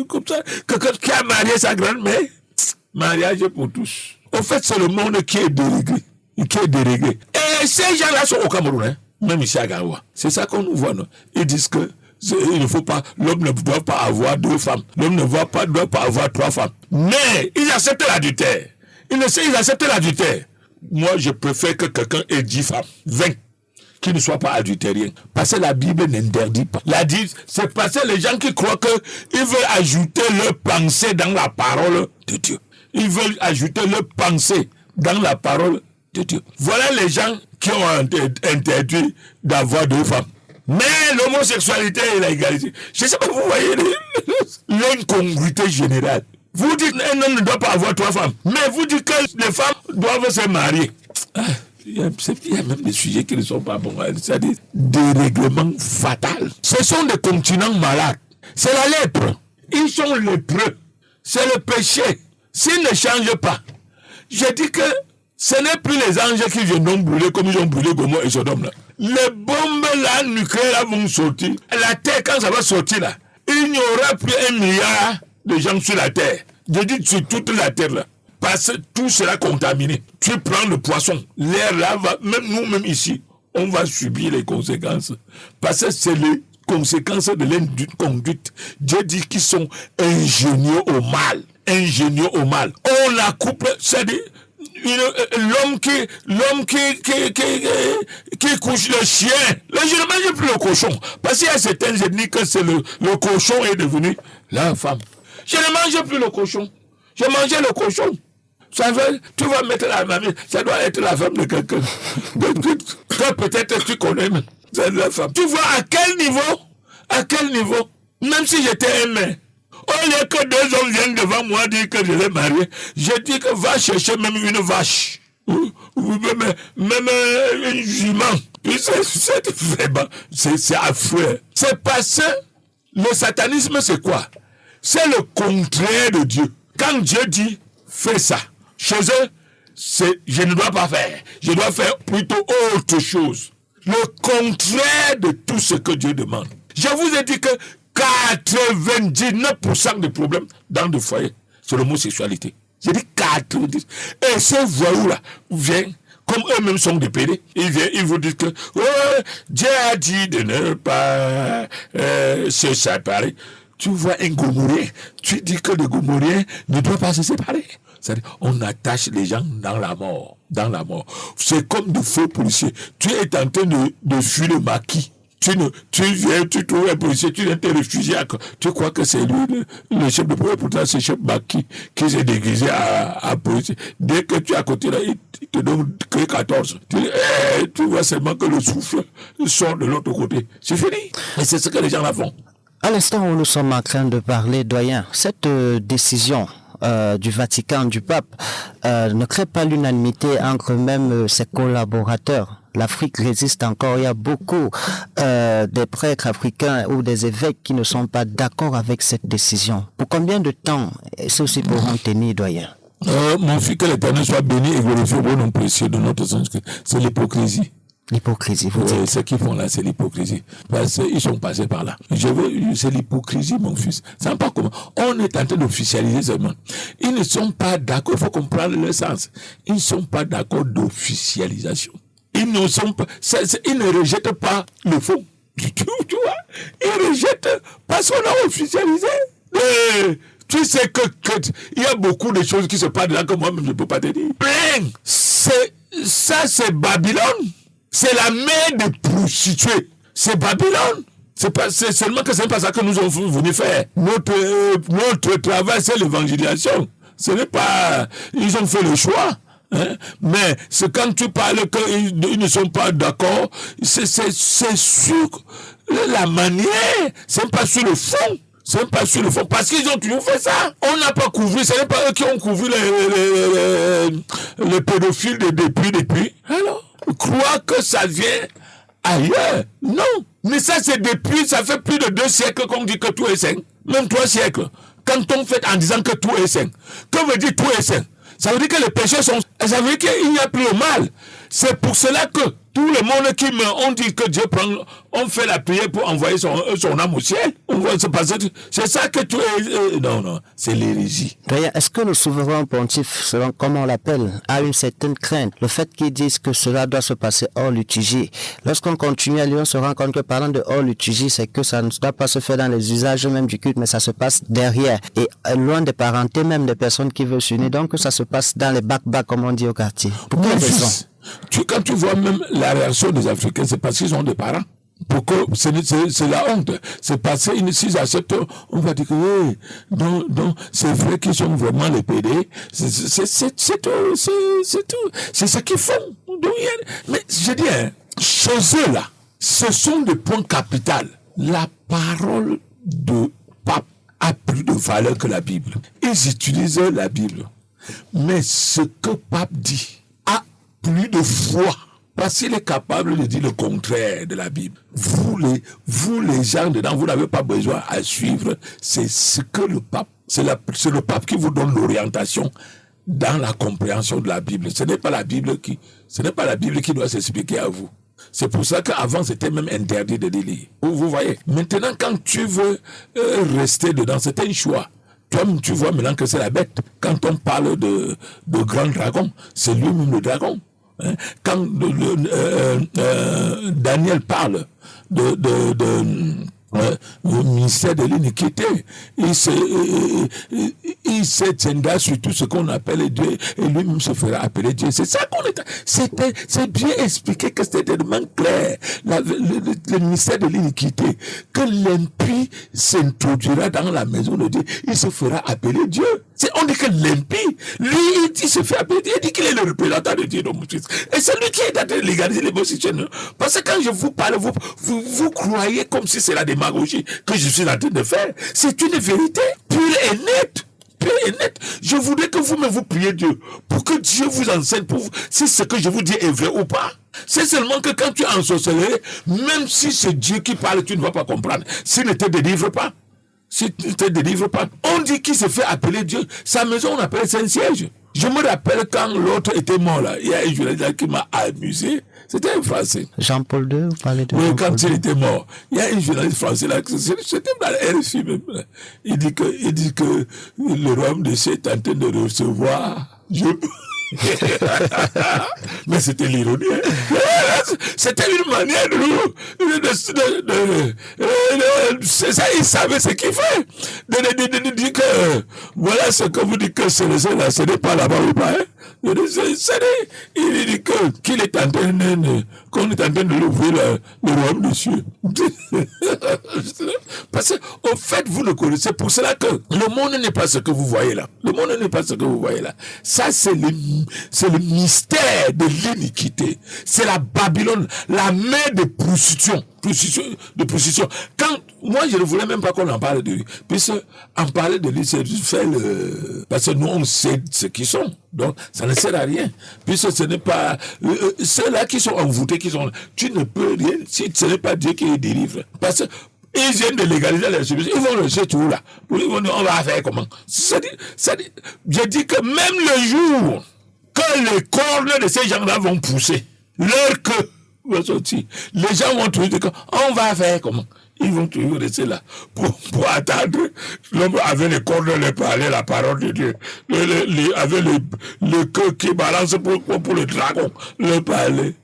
comme ça. Quelqu'un qui a marié sa grand-mère, mariage pour tous. En fait, c'est le monde qui est déréglé. Et ces gens-là sont au Cameroun, hein, même ici à Garoua. C'est ça qu'on nous voit, non? Ils disent que il ne faut pas, l'homme ne doit pas avoir 2 femmes. L'homme ne doit pas avoir 3 femmes. Mais ils acceptent l'adultère. Ils acceptent l'adultère. Moi, je préfère que quelqu'un ait 10 femmes, 20, qui ne soient pas adultériens. Parce que la Bible n'interdit pas. C'est parce que les gens qui croient qu'ils veulent ajouter leur pensée dans la parole de Dieu. Ils veulent ajouter leur pensée dans la parole de Dieu. Voilà les gens qui ont interdit d'avoir 2 femmes. Mais l'homosexualité et l'égalité, je ne sais pas, vous voyez l'incongruité générale. Vous dites qu'un homme ne doit pas avoir 3 femmes, mais vous dites que les femmes doivent se marier. Il y a même des sujets qui ne sont pas bons. C'est-à-dire des règlements fatals. Ce sont des continents malades. C'est la lèpre. Ils sont lépreux. C'est le péché. S'ils ne changent pas, je dis que ce n'est plus les anges qui viendront brûler comme ils ont brûlé Gomorrhe et Sodome là. Les bombes là, nucléaires vont sortir. La terre, quand ça va sortir là, il n'y aura plus 1 milliard de gens sur la terre. Je dis sur toute la terre là. Parce que tout sera contaminé. Tu prends le poisson, l'air là, même nous-mêmes ici, on va subir les conséquences. Parce que c'est les conséquences de l'inconduite. Dieu dit qu'ils sont ingénieux au mal. Ingénieux au mal. On la coupe, c'est-à-dire, l'homme qui couche le chien. Là, je ne mange plus le cochon. Parce qu'il y a certaines ethnies que c'est le cochon est devenu la femme. Je ne mange plus le cochon. Je mangeais le cochon. Ça veut, tu vas mettre la mamie, ça doit être la femme de quelqu'un. Toi, peut-être tu connais, mais c'est la femme. Tu vois à quel niveau, même si j'étais un mère, au lieu que 2 hommes viennent devant moi dire que je l'ai marié, je dis que va chercher même une vache, ou même une jument. C'est vraiment, c'est affreux. C'est parce que le satanisme, c'est quoi? C'est le contraire de Dieu. Quand Dieu dit, fais ça, chez eux, je ne dois pas faire. Je dois faire plutôt autre chose. Le contraire de tout ce que Dieu demande. Je vous ai dit que 99% des problèmes dans le foyer, c'est l'homosexualité. J'ai dit 90%. Et ces voyous-là viennent, comme eux-mêmes sont des pédés, ils vous disent que Dieu a dit de ne pas se séparer. Tu vois un Gomorrhien, tu dis que le Gomorrhien ne doit pas se séparer. C'est-à-dire, on attache les gens dans la mort. C'est comme de faux policiers. Tu es en train de fuir le maquis. Tu viens, tu trouves un policier, tu viens te réfugier. Tu crois que c'est lui le chef de police, pourtant c'est le chef maquis qui s'est déguisé à policier. Dès que tu es à côté là, il te donne que 14. Tu vois seulement que le souffle sort de l'autre côté. C'est fini. Et c'est ce que les gens là font.
À l'instant où nous sommes en train de parler, doyen, cette décision du Vatican, du pape, ne crée pas l'unanimité entre même ses collaborateurs. L'Afrique résiste encore. Il y a beaucoup des prêtres africains ou des évêques qui ne sont pas d'accord avec cette décision. Pour combien de temps ceux-ci pourront tenir, doyen?
Mon fils, que l'Éternel soit béni et glorifié au nom précieux de notre Seigneur. C'est l'hypocrisie.
L'hypocrisie, vous dites.
Ce qu'ils font là, c'est l'hypocrisie. Parce qu'ils sont passés par là. C'est l'hypocrisie, mon fils. C'est pas comment. On est en train d'officialiser seulement. Ils ne sont pas d'accord, il faut comprendre le sens. Ils ne sont pas d'accord d'officialisation. Ils ne sont pas, ils ne rejettent pas le fond. Tu vois? Ils rejettent parce qu'on a officialisé. Tu sais que il y a beaucoup de choses qui se passent là que moi-même je ne peux pas te dire. Plein. Ça, c'est Babylone. C'est la mère des prostituées. C'est Babylone. C'est seulement que c'est pas ça que nous avons venu faire. Notre travail, c'est l'évangélisation. Ce n'est pas... Ils ont fait le choix. Hein? Mais c'est quand tu parles qu'ils ne sont pas d'accord, c'est sur la manière, c'est pas sur le fond. C'est pas sur le fond, parce qu'ils ont toujours fait ça. On n'a pas couvert, ce n'est pas eux qui ont couvert les pédophiles depuis. Alors, croire que ça vient ailleurs. Non. Mais ça, c'est depuis, ça fait plus de 2 siècles qu'on dit que tout est sain. Même 3 siècles. Quand on fait en disant que tout est sain. Que veut dire tout est sain? Ça veut dire que les péchés sont... Ça veut dire qu'il n'y a plus le mal. C'est pour cela que tout le monde qui meurt, on dit que Dieu prend... On fait la prière pour envoyer son âme au ciel. C'est ça que tu es... Non, c'est l'hérésie.
D'ailleurs, est-ce que le souverain pontife, selon comme on l'appelle, a une certaine crainte? Le fait qu'ils disent que cela doit se passer hors liturgie. Lorsqu'on continue à lire, on se rend compte que parlant de hors liturgie, c'est que ça ne doit pas se faire dans les usages même du culte, mais ça se passe derrière. Et loin des parentés, même des personnes qui veulent s'unir. Donc, ça se passe dans les bacs-bacs, comme on dit au quartier. Pour quelle raison?
Quand tu vois même la réaction des Africains, c'est parce qu'ils ont des parents. Pourquoi? C'est la honte. C'est passé, s'ils acceptent, on va dire que oui, donc c'est vrai qu'ils sont vraiment les PD. C'est tout. C'est ce qu'ils font. Mais je dis, chez eux là, ce sont des points capitaux. La parole de pape a plus de valeur que la Bible. Ils utilisent la Bible. Mais ce que pape dit a plus de foi. Parce qu'il est capable de dire le contraire de la Bible. Vous les gens dedans, vous n'avez pas besoin à suivre. C'est ce que le pape, c'est le pape qui vous donne l'orientation dans la compréhension de la Bible. Ce n'est pas la Bible qui doit s'expliquer à vous. C'est pour ça qu'avant, c'était même interdit de lire. Vous voyez. Maintenant, quand tu veux rester dedans, c'est un choix. Toi, tu vois maintenant que c'est la bête. Quand on parle de grand dragon, c'est lui-même le dragon. Quand Daniel parle le ministère de l'iniquité, il se tiendra sur tout ce qu'on appelle Dieu et lui-même se fera appeler Dieu. C'est ça qu'on est. C'est bien expliqué que c'était tellement clair. Le ministère de l'iniquité, que l'impie s'introduira dans la maison de Dieu, il se fera appeler Dieu. On dit que l'impie, lui, il se fait appeler Dieu, il dit qu'il est le représentant de Dieu dans mon fils. Et c'est lui qui est en train de légaliser les positions. Parce que quand je vous parle, vous croyez comme si c'est la démagogie que je suis en train de faire. C'est une vérité pure et nette. Je voudrais que vous-même vous priez Dieu pour que Dieu vous enseigne pour vous, si ce que je vous dis est vrai ou pas. C'est seulement que quand tu es ensorcelé, même si c'est Dieu qui parle, tu ne vas pas comprendre. S'il ne te délivre pas. On dit qu'il se fait appeler Dieu. Sa maison, on appelle Saint-Siège. Je me rappelle quand l'autre était mort là. Il y a un journaliste qui m'a amusé. C'était un Français.
Jean-Paul II, vous parlez de
oui,
Jean-Paul
quand il était mort. Il y a un journaliste français là. C'était dans la RFI même. Là. Il dit que le royaume de Dieu est en train de recevoir. Mais c'était l'ironie. Hein? C'était une manière c'est ça, il savait ce qu'il fait. De dire que voilà ce que vous dites que c'est là, ce n'est pas là-bas ou pas. Hein? Il dit qu'il est en train qu'on est en train de l'ouvrir le royaume des cieux. Parce qu'au fait, vous le connaissez. Pour cela que le monde n'est pas ce que vous voyez là. Ça, c'est le mystère de l'iniquité. C'est la Babylone, la mère de prostitution. Quand moi je ne voulais même pas qu'on en parle de lui, puisque en parler de lui c'est juste faire parce que nous on sait ce qu'ils sont, donc ça ne sert à rien, puisque ce n'est pas ceux-là qui sont envoûtés, tu ne peux rien si ce n'est pas Dieu qui les délivre, parce que ils viennent de légaliser les choses, ils vont le jeter tout là, on va faire comment? Je dis que même le jour que les cornes de ces gens-là vont pousser, leur queue va sortir. Les gens vont toujours dire qu'on va faire comment? Ils vont toujours rester là pour attendre. L'homme avait les cordes de parler la parole de Dieu. Avec le cœur qui balance pour le dragon, le parler.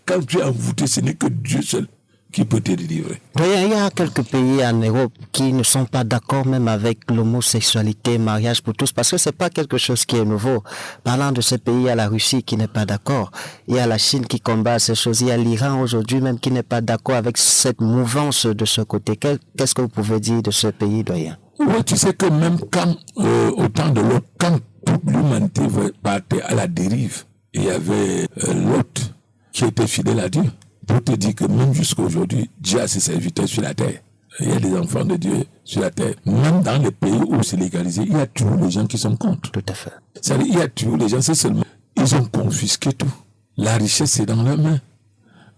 Quand tu es envoûté, ce n'est que Dieu seul qui peut te délivrer.
Il y a quelques pays en Europe qui ne sont pas d'accord même avec l'homosexualité, mariage pour tous, parce que c'est pas quelque chose qui est nouveau. Parlant de ces pays, il y a la Russie qui n'est pas d'accord, il y a la Chine qui combat ces choses, il y a l'Iran aujourd'hui même qui n'est pas d'accord avec cette mouvance de ce côté. Qu'est-ce que vous pouvez dire de ce pays, doyen?
Oui, tu sais que même quand, au temps de Lot, quand toute l'humanité partait à la dérive, il y avait Lot qui était fidèle à Dieu. Pour te dire que même jusqu'à aujourd'hui, Dieu a ses serviteurs sur la terre. Il y a des enfants de Dieu sur la terre. Même dans les pays où c'est légalisé, il y a toujours les gens qui sont contre.
Tout à fait.
C'est-à-dire, il y a toujours les gens, c'est seulement, ils ont confisqué tout. La richesse est dans leurs mains.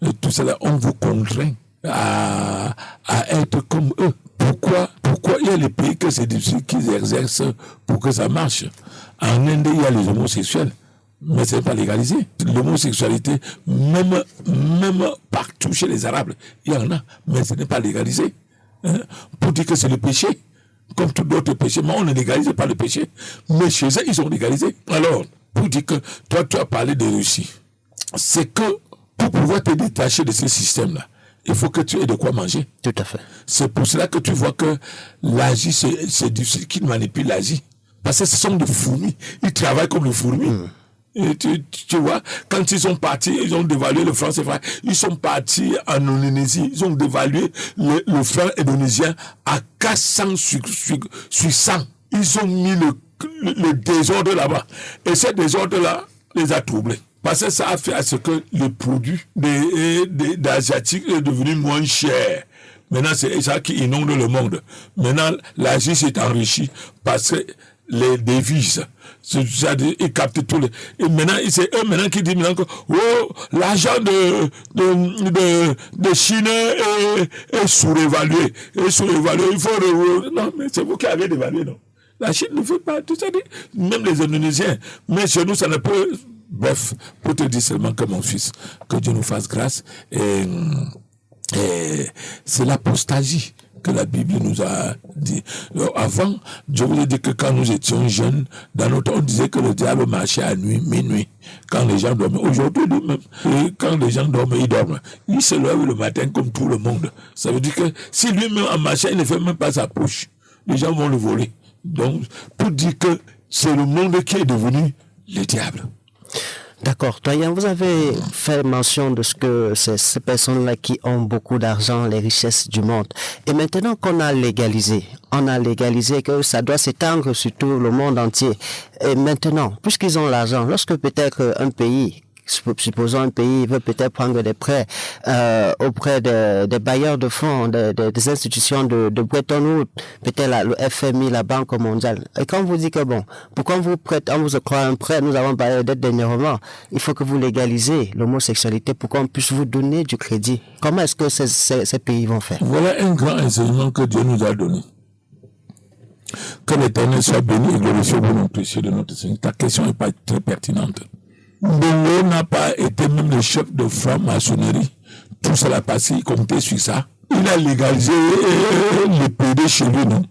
Et tout cela, on vous contraint à être comme eux. Pourquoi il y a les pays que c'est difficile qu'ils exercent pour que ça marche? En Inde, il y a les homosexuels. Mais ce n'est pas légalisé. L'homosexualité, même partout chez les Arabes, il y en a, mais ce n'est pas légalisé. Hein? Pour dire que c'est le péché, comme tout d'autres péchés, mais on ne légalise pas le péché. Mais chez eux, ils ont légalisé. Alors, pour dire que toi, tu as parlé de Russie, c'est que pour pouvoir te détacher de ce système-là, il faut que tu aies de quoi manger.
Tout à fait.
C'est pour cela que tu vois que l'Asie, c'est difficile qu'ils manipulent l'Asie. Parce que ce sont des fourmis. Ils travaillent comme les fourmis. Et tu vois, quand ils sont partis, ils ont dévalué le franc CFA. Ils sont partis en Indonésie. Ils ont dévalué le franc indonésien à 400 sur 100. Ils ont mis le désordre là-bas. Et ce désordre-là les a troublés. Parce que ça a fait à ce que le produit des Asiatiques est devenu moins cher. Maintenant, c'est ça qui inonde le monde. Maintenant, l'Asie s'est enrichie parce que les devises, ils captent tous les... Et maintenant, c'est eux maintenant qui disent maintenant que l'argent de Chine est surévalué. Il faut... Non, mais c'est vous qui avez dévalué, non? La Chine ne fait pas tout ça. Même les Indonésiens. Mais chez nous, ça ne peut... Bref, pour te dire seulement que mon fils, que Dieu nous fasse grâce. Et c'est l'apostasie que la Bible nous a dit. Alors, avant, je vous ai dit que quand nous étions jeunes, dans notre temps, on disait que le diable marchait à minuit, quand les gens dormaient. Aujourd'hui, nous-mêmes, quand les gens dorment, ils dorment. Il se lève le matin comme tout le monde. Ça veut dire que si lui-même en marchant, il ne fait même pas sa poche, les gens vont le voler. Donc, pour dire que c'est le monde qui est devenu le diable.
D'accord. Doyen, vous avez fait mention de ce que ces personnes-là qui ont beaucoup d'argent, les richesses du monde. Et maintenant qu'on a légalisé que ça doit s'étendre sur tout le monde entier. Et maintenant, puisqu'ils ont l'argent, lorsque peut-être un pays, supposons un pays veut peut-être prendre des prêts auprès des bailleurs de fonds, des institutions de Bretton Woods, peut-être le FMI, la Banque mondiale. Et quand vous dites que bon, pourquoi vous prêtez, on vous octroie un prêt, nous avons parlé d'être dernièrement, il faut que vous légalisez l'homosexualité pour qu'on puisse vous donner du crédit. Comment est-ce que ces pays vont faire?
Voilà un grand enseignement que Dieu nous a donné. Que l'Éternel soit béni et glorifié au nom précieux de notre Seigneur. Ta question n'est pas très pertinente. Bongo n'a pas été même le chef de franc-maçonnerie. Tout cela passé, il comptait sur ça. Il a légalisé le PD chez lui, non?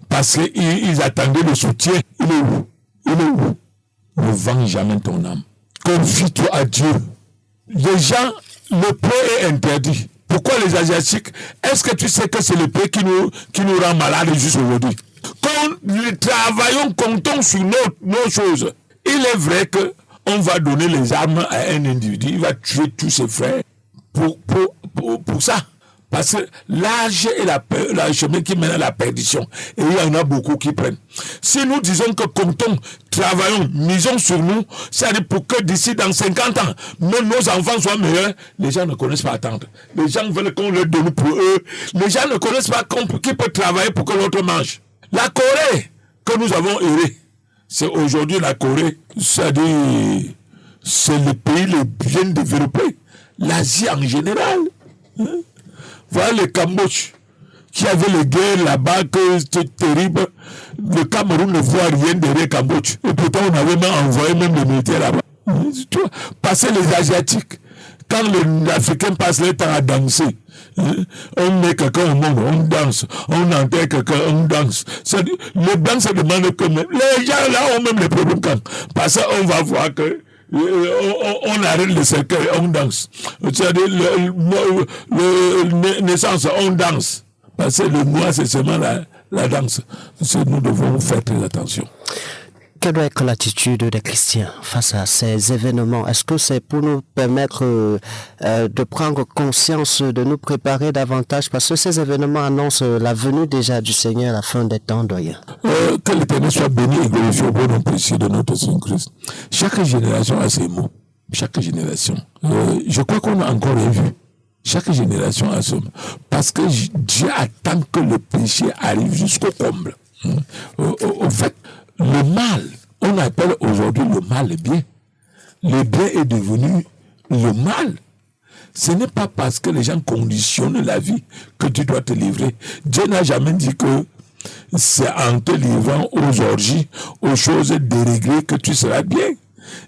Parce qu'ils attendaient le soutien. Il est où? Ne vends jamais ton âme. Confie-toi à Dieu. Les gens, le prêt est interdit. Pourquoi les Asiatiques? Est-ce que tu sais que c'est le prêt qui nous rend malades juste aujourd'hui? Quand nous travaillons, comptons sur nos choses. Il est vrai que on va donner les armes à un individu, il va tuer tous ses frères pour ça. Parce que l'âge est la chemin qui mène à la perdition. Et il y en a beaucoup qui prennent. Si nous disons que comptons, travaillons, misons sur nous, c'est-à-dire pour que d'ici dans 50 ans, même nos enfants soient meilleurs, les gens ne connaissent pas attendre. Les gens veulent qu'on leur donne pour eux. Les gens ne connaissent pas qui peut travailler pour que l'autre mange. La Corée que nous avons hérité, c'est aujourd'hui la Corée, c'est-à-dire, c'est le pays le bien développé. L'Asie en général. Hein? Voilà le Cambodge, qui avait les guerres là-bas, que c'était terrible. Le Cameroun ne voit rien derrière le Cambodge. Et pourtant, on avait même envoyé même les militaires là-bas. Parce que les Asiatiques, quand l'Africain passe le temps à danser, on met quelqu'un au monde, on danse, on enterre quelqu'un, on danse. Le blanc se demande que même, les gens là ont même les problèmes parce qu'on va voir que on arrête le cercueil, on danse. C'est-à-dire le naissance, on danse. Parce que le noir, c'est seulement la danse. Nous devons faire très attention.
Quelle doit être l'attitude des chrétiens face à ces événements? Est-ce que c'est pour nous permettre de prendre conscience, de nous préparer davantage? Parce que ces événements annoncent la venue déjà du Seigneur à la fin des temps, doyen.
Que l'Éternel soit béni et glorifié au bon nom précieux de notre Seigneur Christ. Chaque génération a ses mots. Chaque génération. Je crois qu'on a encore rien vu. Chaque génération a son. Parce que Dieu attend que le péché arrive jusqu'au comble. Au fait, le mal, on appelle aujourd'hui le mal le bien. Le bien est devenu le mal. Ce n'est pas parce que les gens conditionnent la vie que tu dois te livrer. Dieu n'a jamais dit que c'est en te livrant aux orgies, aux choses déréglées que tu seras bien.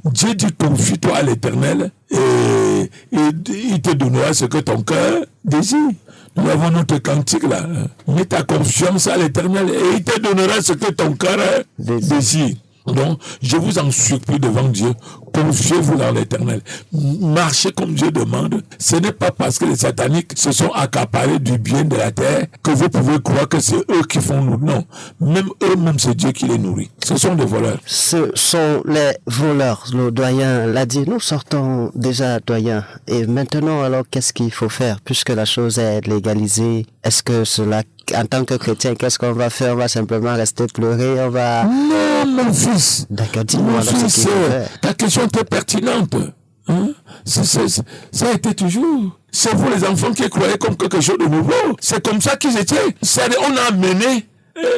Dieu dit confie-toi à l'Éternel et il te donnera ce que ton cœur désire. Nous avons notre cantique là. Mets ta confiance à l'Éternel et il te donnera ce que ton cœur désire. Donc, je vous en supplie devant Dieu, confiez-vous dans l'Éternel. Marchez comme Dieu demande. Ce n'est pas parce que les sataniques se sont accaparés du bien de la terre que vous pouvez croire que c'est eux qui font nous. Non, même eux-mêmes, c'est Dieu qui les nourrit. Ce sont des voleurs.
Ce sont les voleurs. Le doyen l'a dit. Nous sortons déjà, doyen. Et maintenant, alors, qu'est-ce qu'il faut faire? Puisque la chose est légalisée, est-ce que cela, en tant que chrétien, qu'est-ce qu'on va faire? On va simplement rester pleurer, on va...
Non, mon fils.
D'accord, dis-moi alors ce qu'il faut faire. Ta
question est pertinente. Hein? Ça a été toujours. C'est vous les enfants qui croyez comme quelque chose de nouveau. C'est comme ça qu'ils étaient. On a amené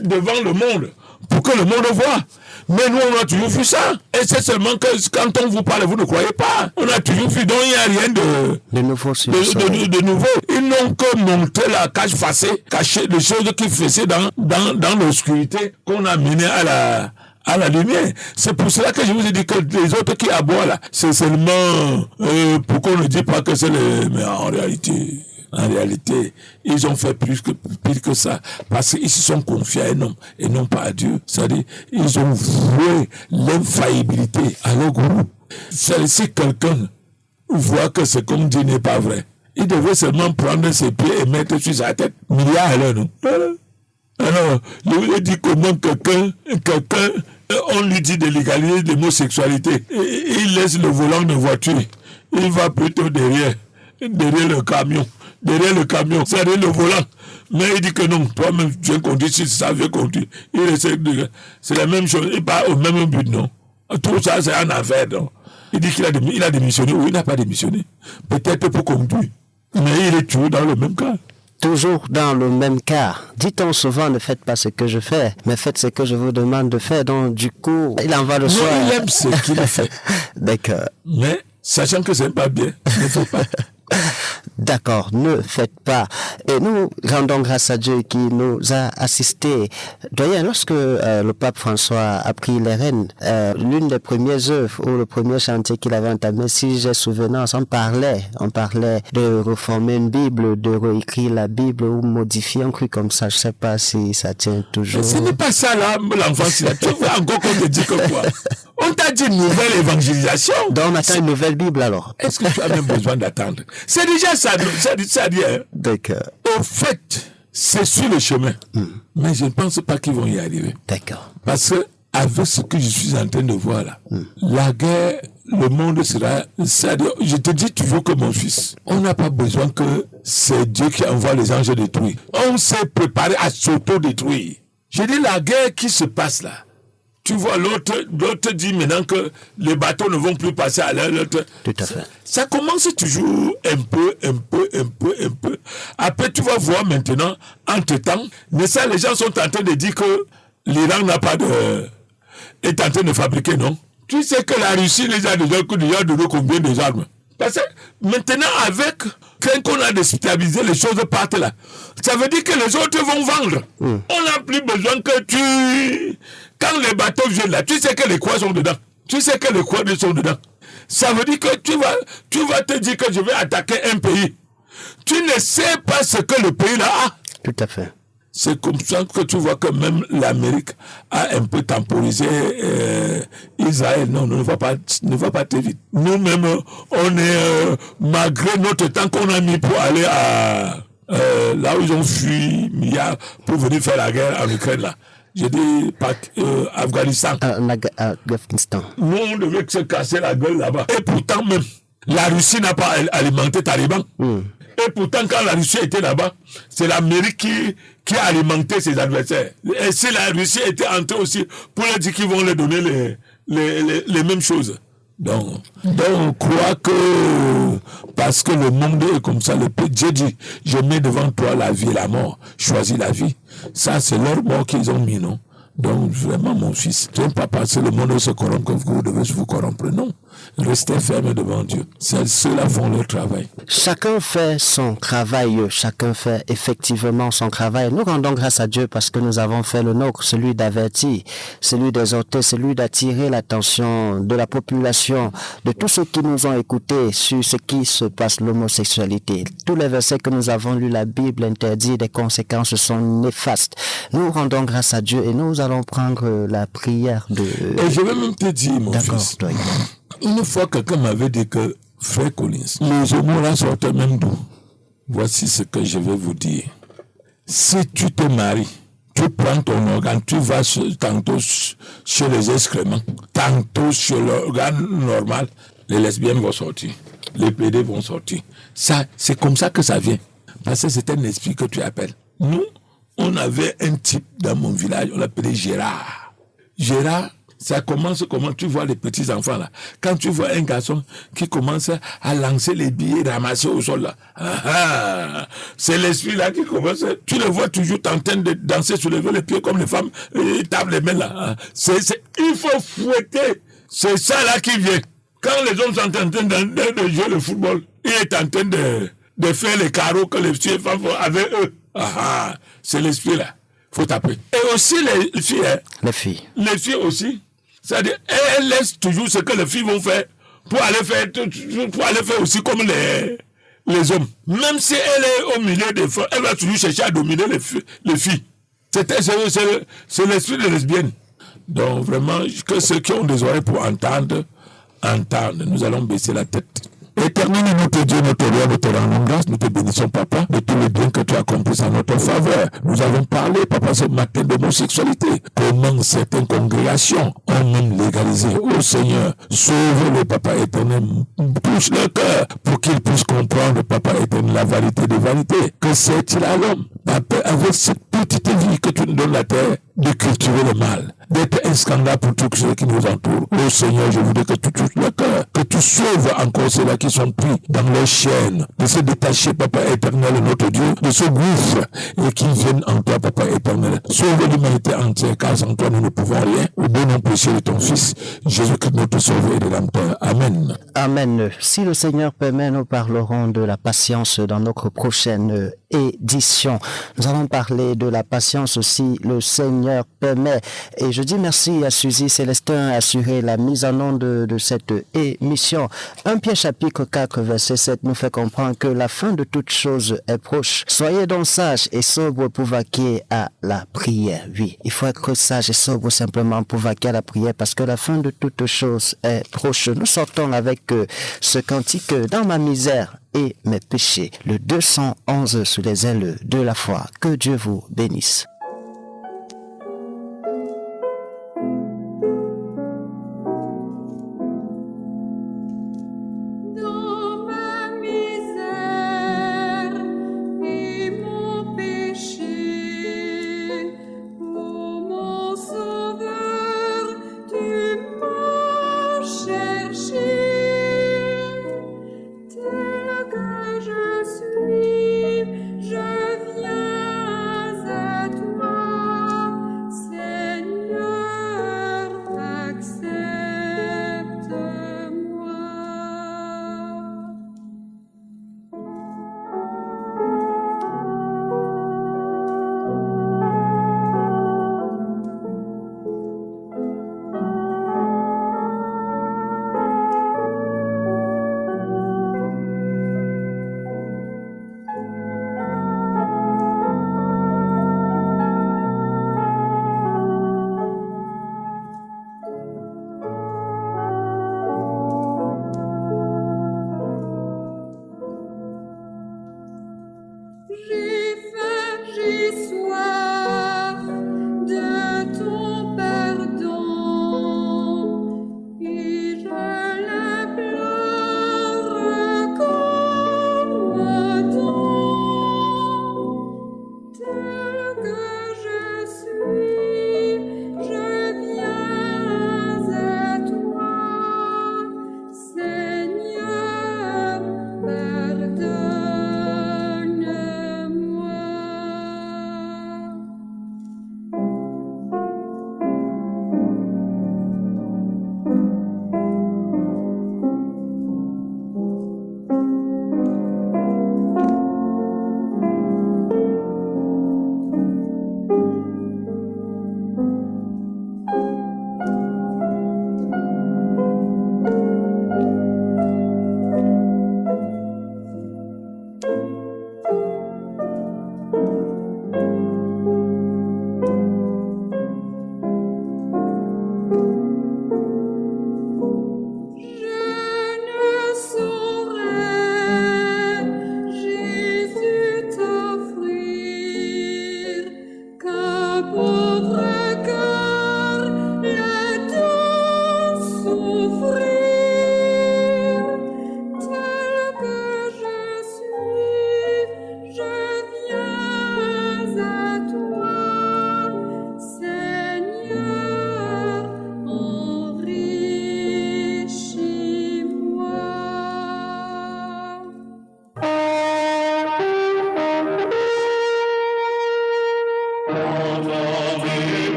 devant le monde pour que le monde voit. Mais nous, on a toujours vu ça. Et c'est seulement que quand on vous parle, vous ne croyez pas. On a toujours vu, donc il n'y a rien de nouveau sur ça. De nouveau. Ils n'ont que montré la cage facée, caché des choses qui faisaient dans l'obscurité qu'on a mené à la lumière. C'est pour cela que je vous ai dit que les autres qui aboient là, c'est seulement pour qu'on ne dise pas que c'est les... Mais en réalité, ils ont fait pire que ça. Parce qu'ils se sont confiés à un homme et non pas à Dieu. C'est-à-dire, ils ont voué l'infaillibilité à leur groupe. C'est-à-dire, si quelqu'un voit que ce qu'on dit n'est pas vrai, il devait seulement prendre ses pieds et mettre sur sa tête. Milliards à l'heure, non? Alors, je vous ai dit comment quelqu'un, on lui dit de légaliser l'homosexualité. Il laisse le volant de voiture. Il va plutôt derrière le camion. C'est-à-dire le volant. Mais il dit que non, toi-même, tu viens conduire, si ça vient conduire. C'est la même chose, il part au même but, non? Tout ça, c'est un affaire, non? Il dit qu'il a démissionné, ou il n'a pas démissionné. Peut-être pour conduire. Mais il est toujours dans le même cas.
Toujours dans le même cas. Dit-on souvent, ne faites pas ce que je fais, mais faites ce que je vous demande de faire. Donc, du coup, il en va de soi.
Il aime ce qu'il fait.
D'accord.
Mais, sachant que c'est pas bien, ne faut pas.
D'accord, ne faites pas. Et nous rendons grâce à Dieu qui nous a assistés. Doyen, lorsque le pape François a pris les rênes, l'une des premières œuvres ou le premier chantier qu'il avait entamé, si j'ai souvenance, on parlait de reformer une Bible, de réécrire la Bible ou modifier un truc comme ça. Je sais pas si ça tient toujours.
Mais ce n'est pas ça là, l'enfant. Tu veux encore qu'on te dise que quoi? On t'a dit une nouvelle évangélisation.
Donc on attend une nouvelle Bible alors.
Est-ce que tu as même besoin d'attendre? C'est déjà ça dit. Hein?
D'accord.
Au fait, c'est sur le chemin. Mais je ne pense pas qu'ils vont y arriver.
D'accord.
Parce que avec ce que je suis en train de voir là, la guerre, le monde sera... C'est-à-dire, je te dis toujours que mon fils, on n'a pas besoin que c'est Dieu qui envoie les anges détruire. On s'est préparé à s'auto-détruire. Je dis la guerre qui se passe là. Tu vois, l'autre dit maintenant que les bateaux ne vont plus passer à l'autre.
Tout à fait.
Ça commence toujours un peu. Après, tu vas voir maintenant, entre-temps, mais ça, les gens sont en train de dire que l'Iran est en train de fabriquer, non? Tu sais que la Russie les a déjà donné combien de armes? Parce que maintenant, avec qu'on a déstabilisé, les choses partent là. Ça veut dire que les autres vont vendre. On n'a plus besoin que quand les bateaux viennent là, tu sais que les croix sont dedans. Ça veut dire que tu vas te dire que je vais attaquer un pays. Tu ne sais pas ce que le pays là a.
Tout à fait.
C'est comme ça que tu vois que même l'Amérique a un peu temporisé Israël. Non, ne va pas très vite. Nous-mêmes, on est, malgré notre temps qu'on a mis pour aller à là où ils ont fui milliards pour venir faire la guerre en Ukraine là. J'ai dit Afghanistan.
Afghanistan.
Nous, on devait se casser la gueule là-bas. Et pourtant même, la Russie n'a pas alimenté Taliban. Et pourtant, quand la Russie était là-bas, c'est l'Amérique qui a alimenté ses adversaires. Et si la Russie était entrée aussi, pour leur dire qu'ils vont leur donner les mêmes choses. Donc, on croit que parce que le monde est comme ça, Dieu dit, je mets devant toi la vie et la mort, choisis la vie. Ça, c'est leur mort qu'ils ont mis, non? Donc, vraiment, mon fils, tu n'aimes pas passer le monde se corrompt que vous devez vous corrompre. Non. Restez ferme devant Dieu. Ceux-là font leur travail.
Chacun fait son travail. Chacun fait effectivement son travail. Nous rendons grâce à Dieu parce que nous avons fait le nôtre, celui d'avertir, celui d'exhorter, celui d'attirer l'attention de la population, de tous ceux qui nous ont écoutés sur ce qui se passe, l'homosexualité. Tous les versets que nous avons lus, la Bible interdit, des conséquences sont néfastes. Nous rendons grâce à Dieu et nous allons prendre la prière de...
Et je vais même te dire, mon fils.
D'accord,
une fois, quelqu'un m'avait dit que, frère Collins, les homos là sortent même d'où? Voici ce que je vais vous dire. Si tu te maries, tu prends ton organe, tu vas tantôt chez les excréments, tantôt sur l'organe normal, les lesbiennes vont sortir, les PD vont sortir. Ça, c'est comme ça que ça vient. Parce que c'est un esprit que tu appelles. Nous, on avait un type dans mon village, on l'appelait Gérard. Gérard, ça commence comment tu vois les petits enfants là. Quand tu vois un garçon qui commence à lancer les billets ramassés au sol là. C'est l'esprit là qui commence. Tu le vois toujours en train de danser, soulever les pieds comme les femmes, et tape les mains là. Il faut fouetter. C'est ça là qui vient. Quand les hommes sont en train de jouer le football, il est en train de faire les carreaux que les femmes font avec eux. C'est l'esprit là. Faut taper. Et aussi les filles.
Les filles.
Les filles aussi. C'est-à-dire, elles laissent toujours ce que les filles vont faire pour aller faire aussi comme les hommes. Même si elle est au milieu des femmes, elle va toujours chercher à dominer les filles. C'est l'esprit de lesbienne. Donc vraiment, que ceux qui ont des oreilles pour entendre. Nous allons baisser la tête. Éternel notre Dieu, notre roi, nous te rendons grâce, nous te bénissons, Papa, de tout le bien que tu as accompli en notre faveur. Nous avons parlé, Papa, ce matin d'homosexualité. Comment certaines congrégations ont même légalisé. Oh Seigneur, sauve-le, Papa éternel, touche le cœur pour qu'il puisse comprendre, Papa éternel, la vérité des vérités. Que sert-il à l'homme, avec cette petite vie que tu nous donnes la terre, de cultiver le mal, d'être un scandale pour tous ceux qui nous entourent. Oh Seigneur, je voudrais que tu touches le cœur, que tu sauves encore ceux-là qui sont pris dans leurs chaînes, de se détacher, Papa éternel, notre Dieu, de ce gouffre, et qui viennent en toi, Papa éternel. Sauve l'humanité entière, car sans toi nous ne pouvons rien. Au bon nom précieux de ton Fils, Jésus-Christ, notre Sauveur et Rédempteur. Amen.
Amen. Si le Seigneur permet, nous parlerons de la patience dans notre prochaine édition. Nous allons parler de la patience si le Seigneur permet. Et je dis merci à Suzy Célestin assuré la mise en onde de cette émission. 1 Pierre chapitre 4 verset 7 nous fait comprendre que la fin de toute chose est proche. Soyez donc sages et sobres pour vaquer à la prière. Oui, il faut être sage et sobre simplement pour vaquer à la prière parce que la fin de toute chose est proche. Nous sortons avec ce cantique dans ma misère et mes péchés. Le 211 sous les ailes de la foi. Que Dieu vous bénisse.
Je viens à toi.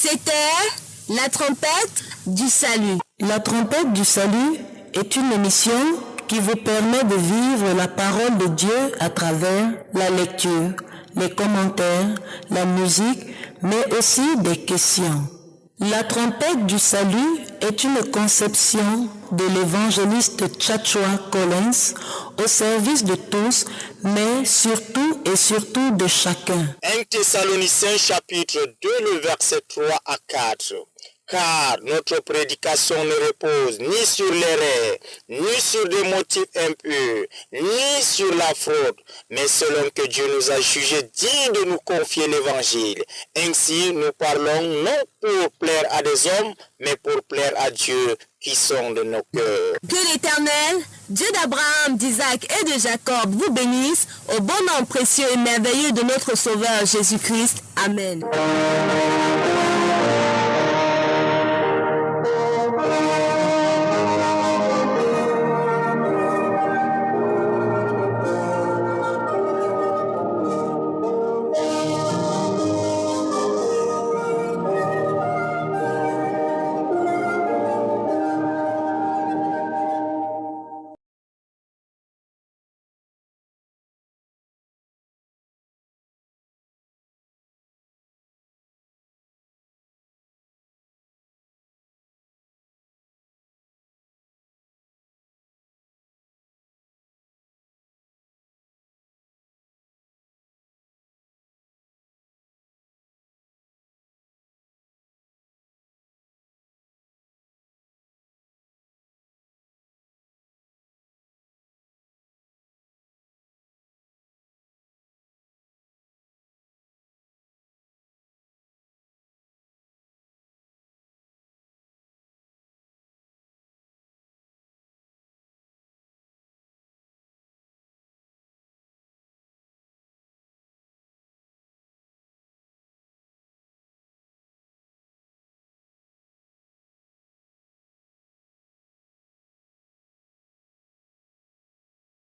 C'était la trompette du salut.
La trompette du salut est une émission qui vous permet de vivre la parole de Dieu à travers la lecture, les commentaires, la musique, mais aussi des questions. La trompette du salut est une conception de l'évangéliste Tchatchoua Collins au service de tous, mais surtout et surtout de chacun.
1 Thessaloniciens chapitre 2, le verset 3 à 4. Car notre prédication ne repose ni sur l'erreur, ni sur des motifs impurs, ni sur la fraude, mais selon que Dieu nous a jugés dignes de nous confier l'évangile. Ainsi, nous parlons non pour plaire à des hommes, mais pour plaire à Dieu qui sonde nos cœurs.
Que l'Éternel, Dieu d'Abraham, d'Isaac et de Jacob, vous bénisse au bon nom précieux et merveilleux de notre Sauveur Jésus-Christ. Amen.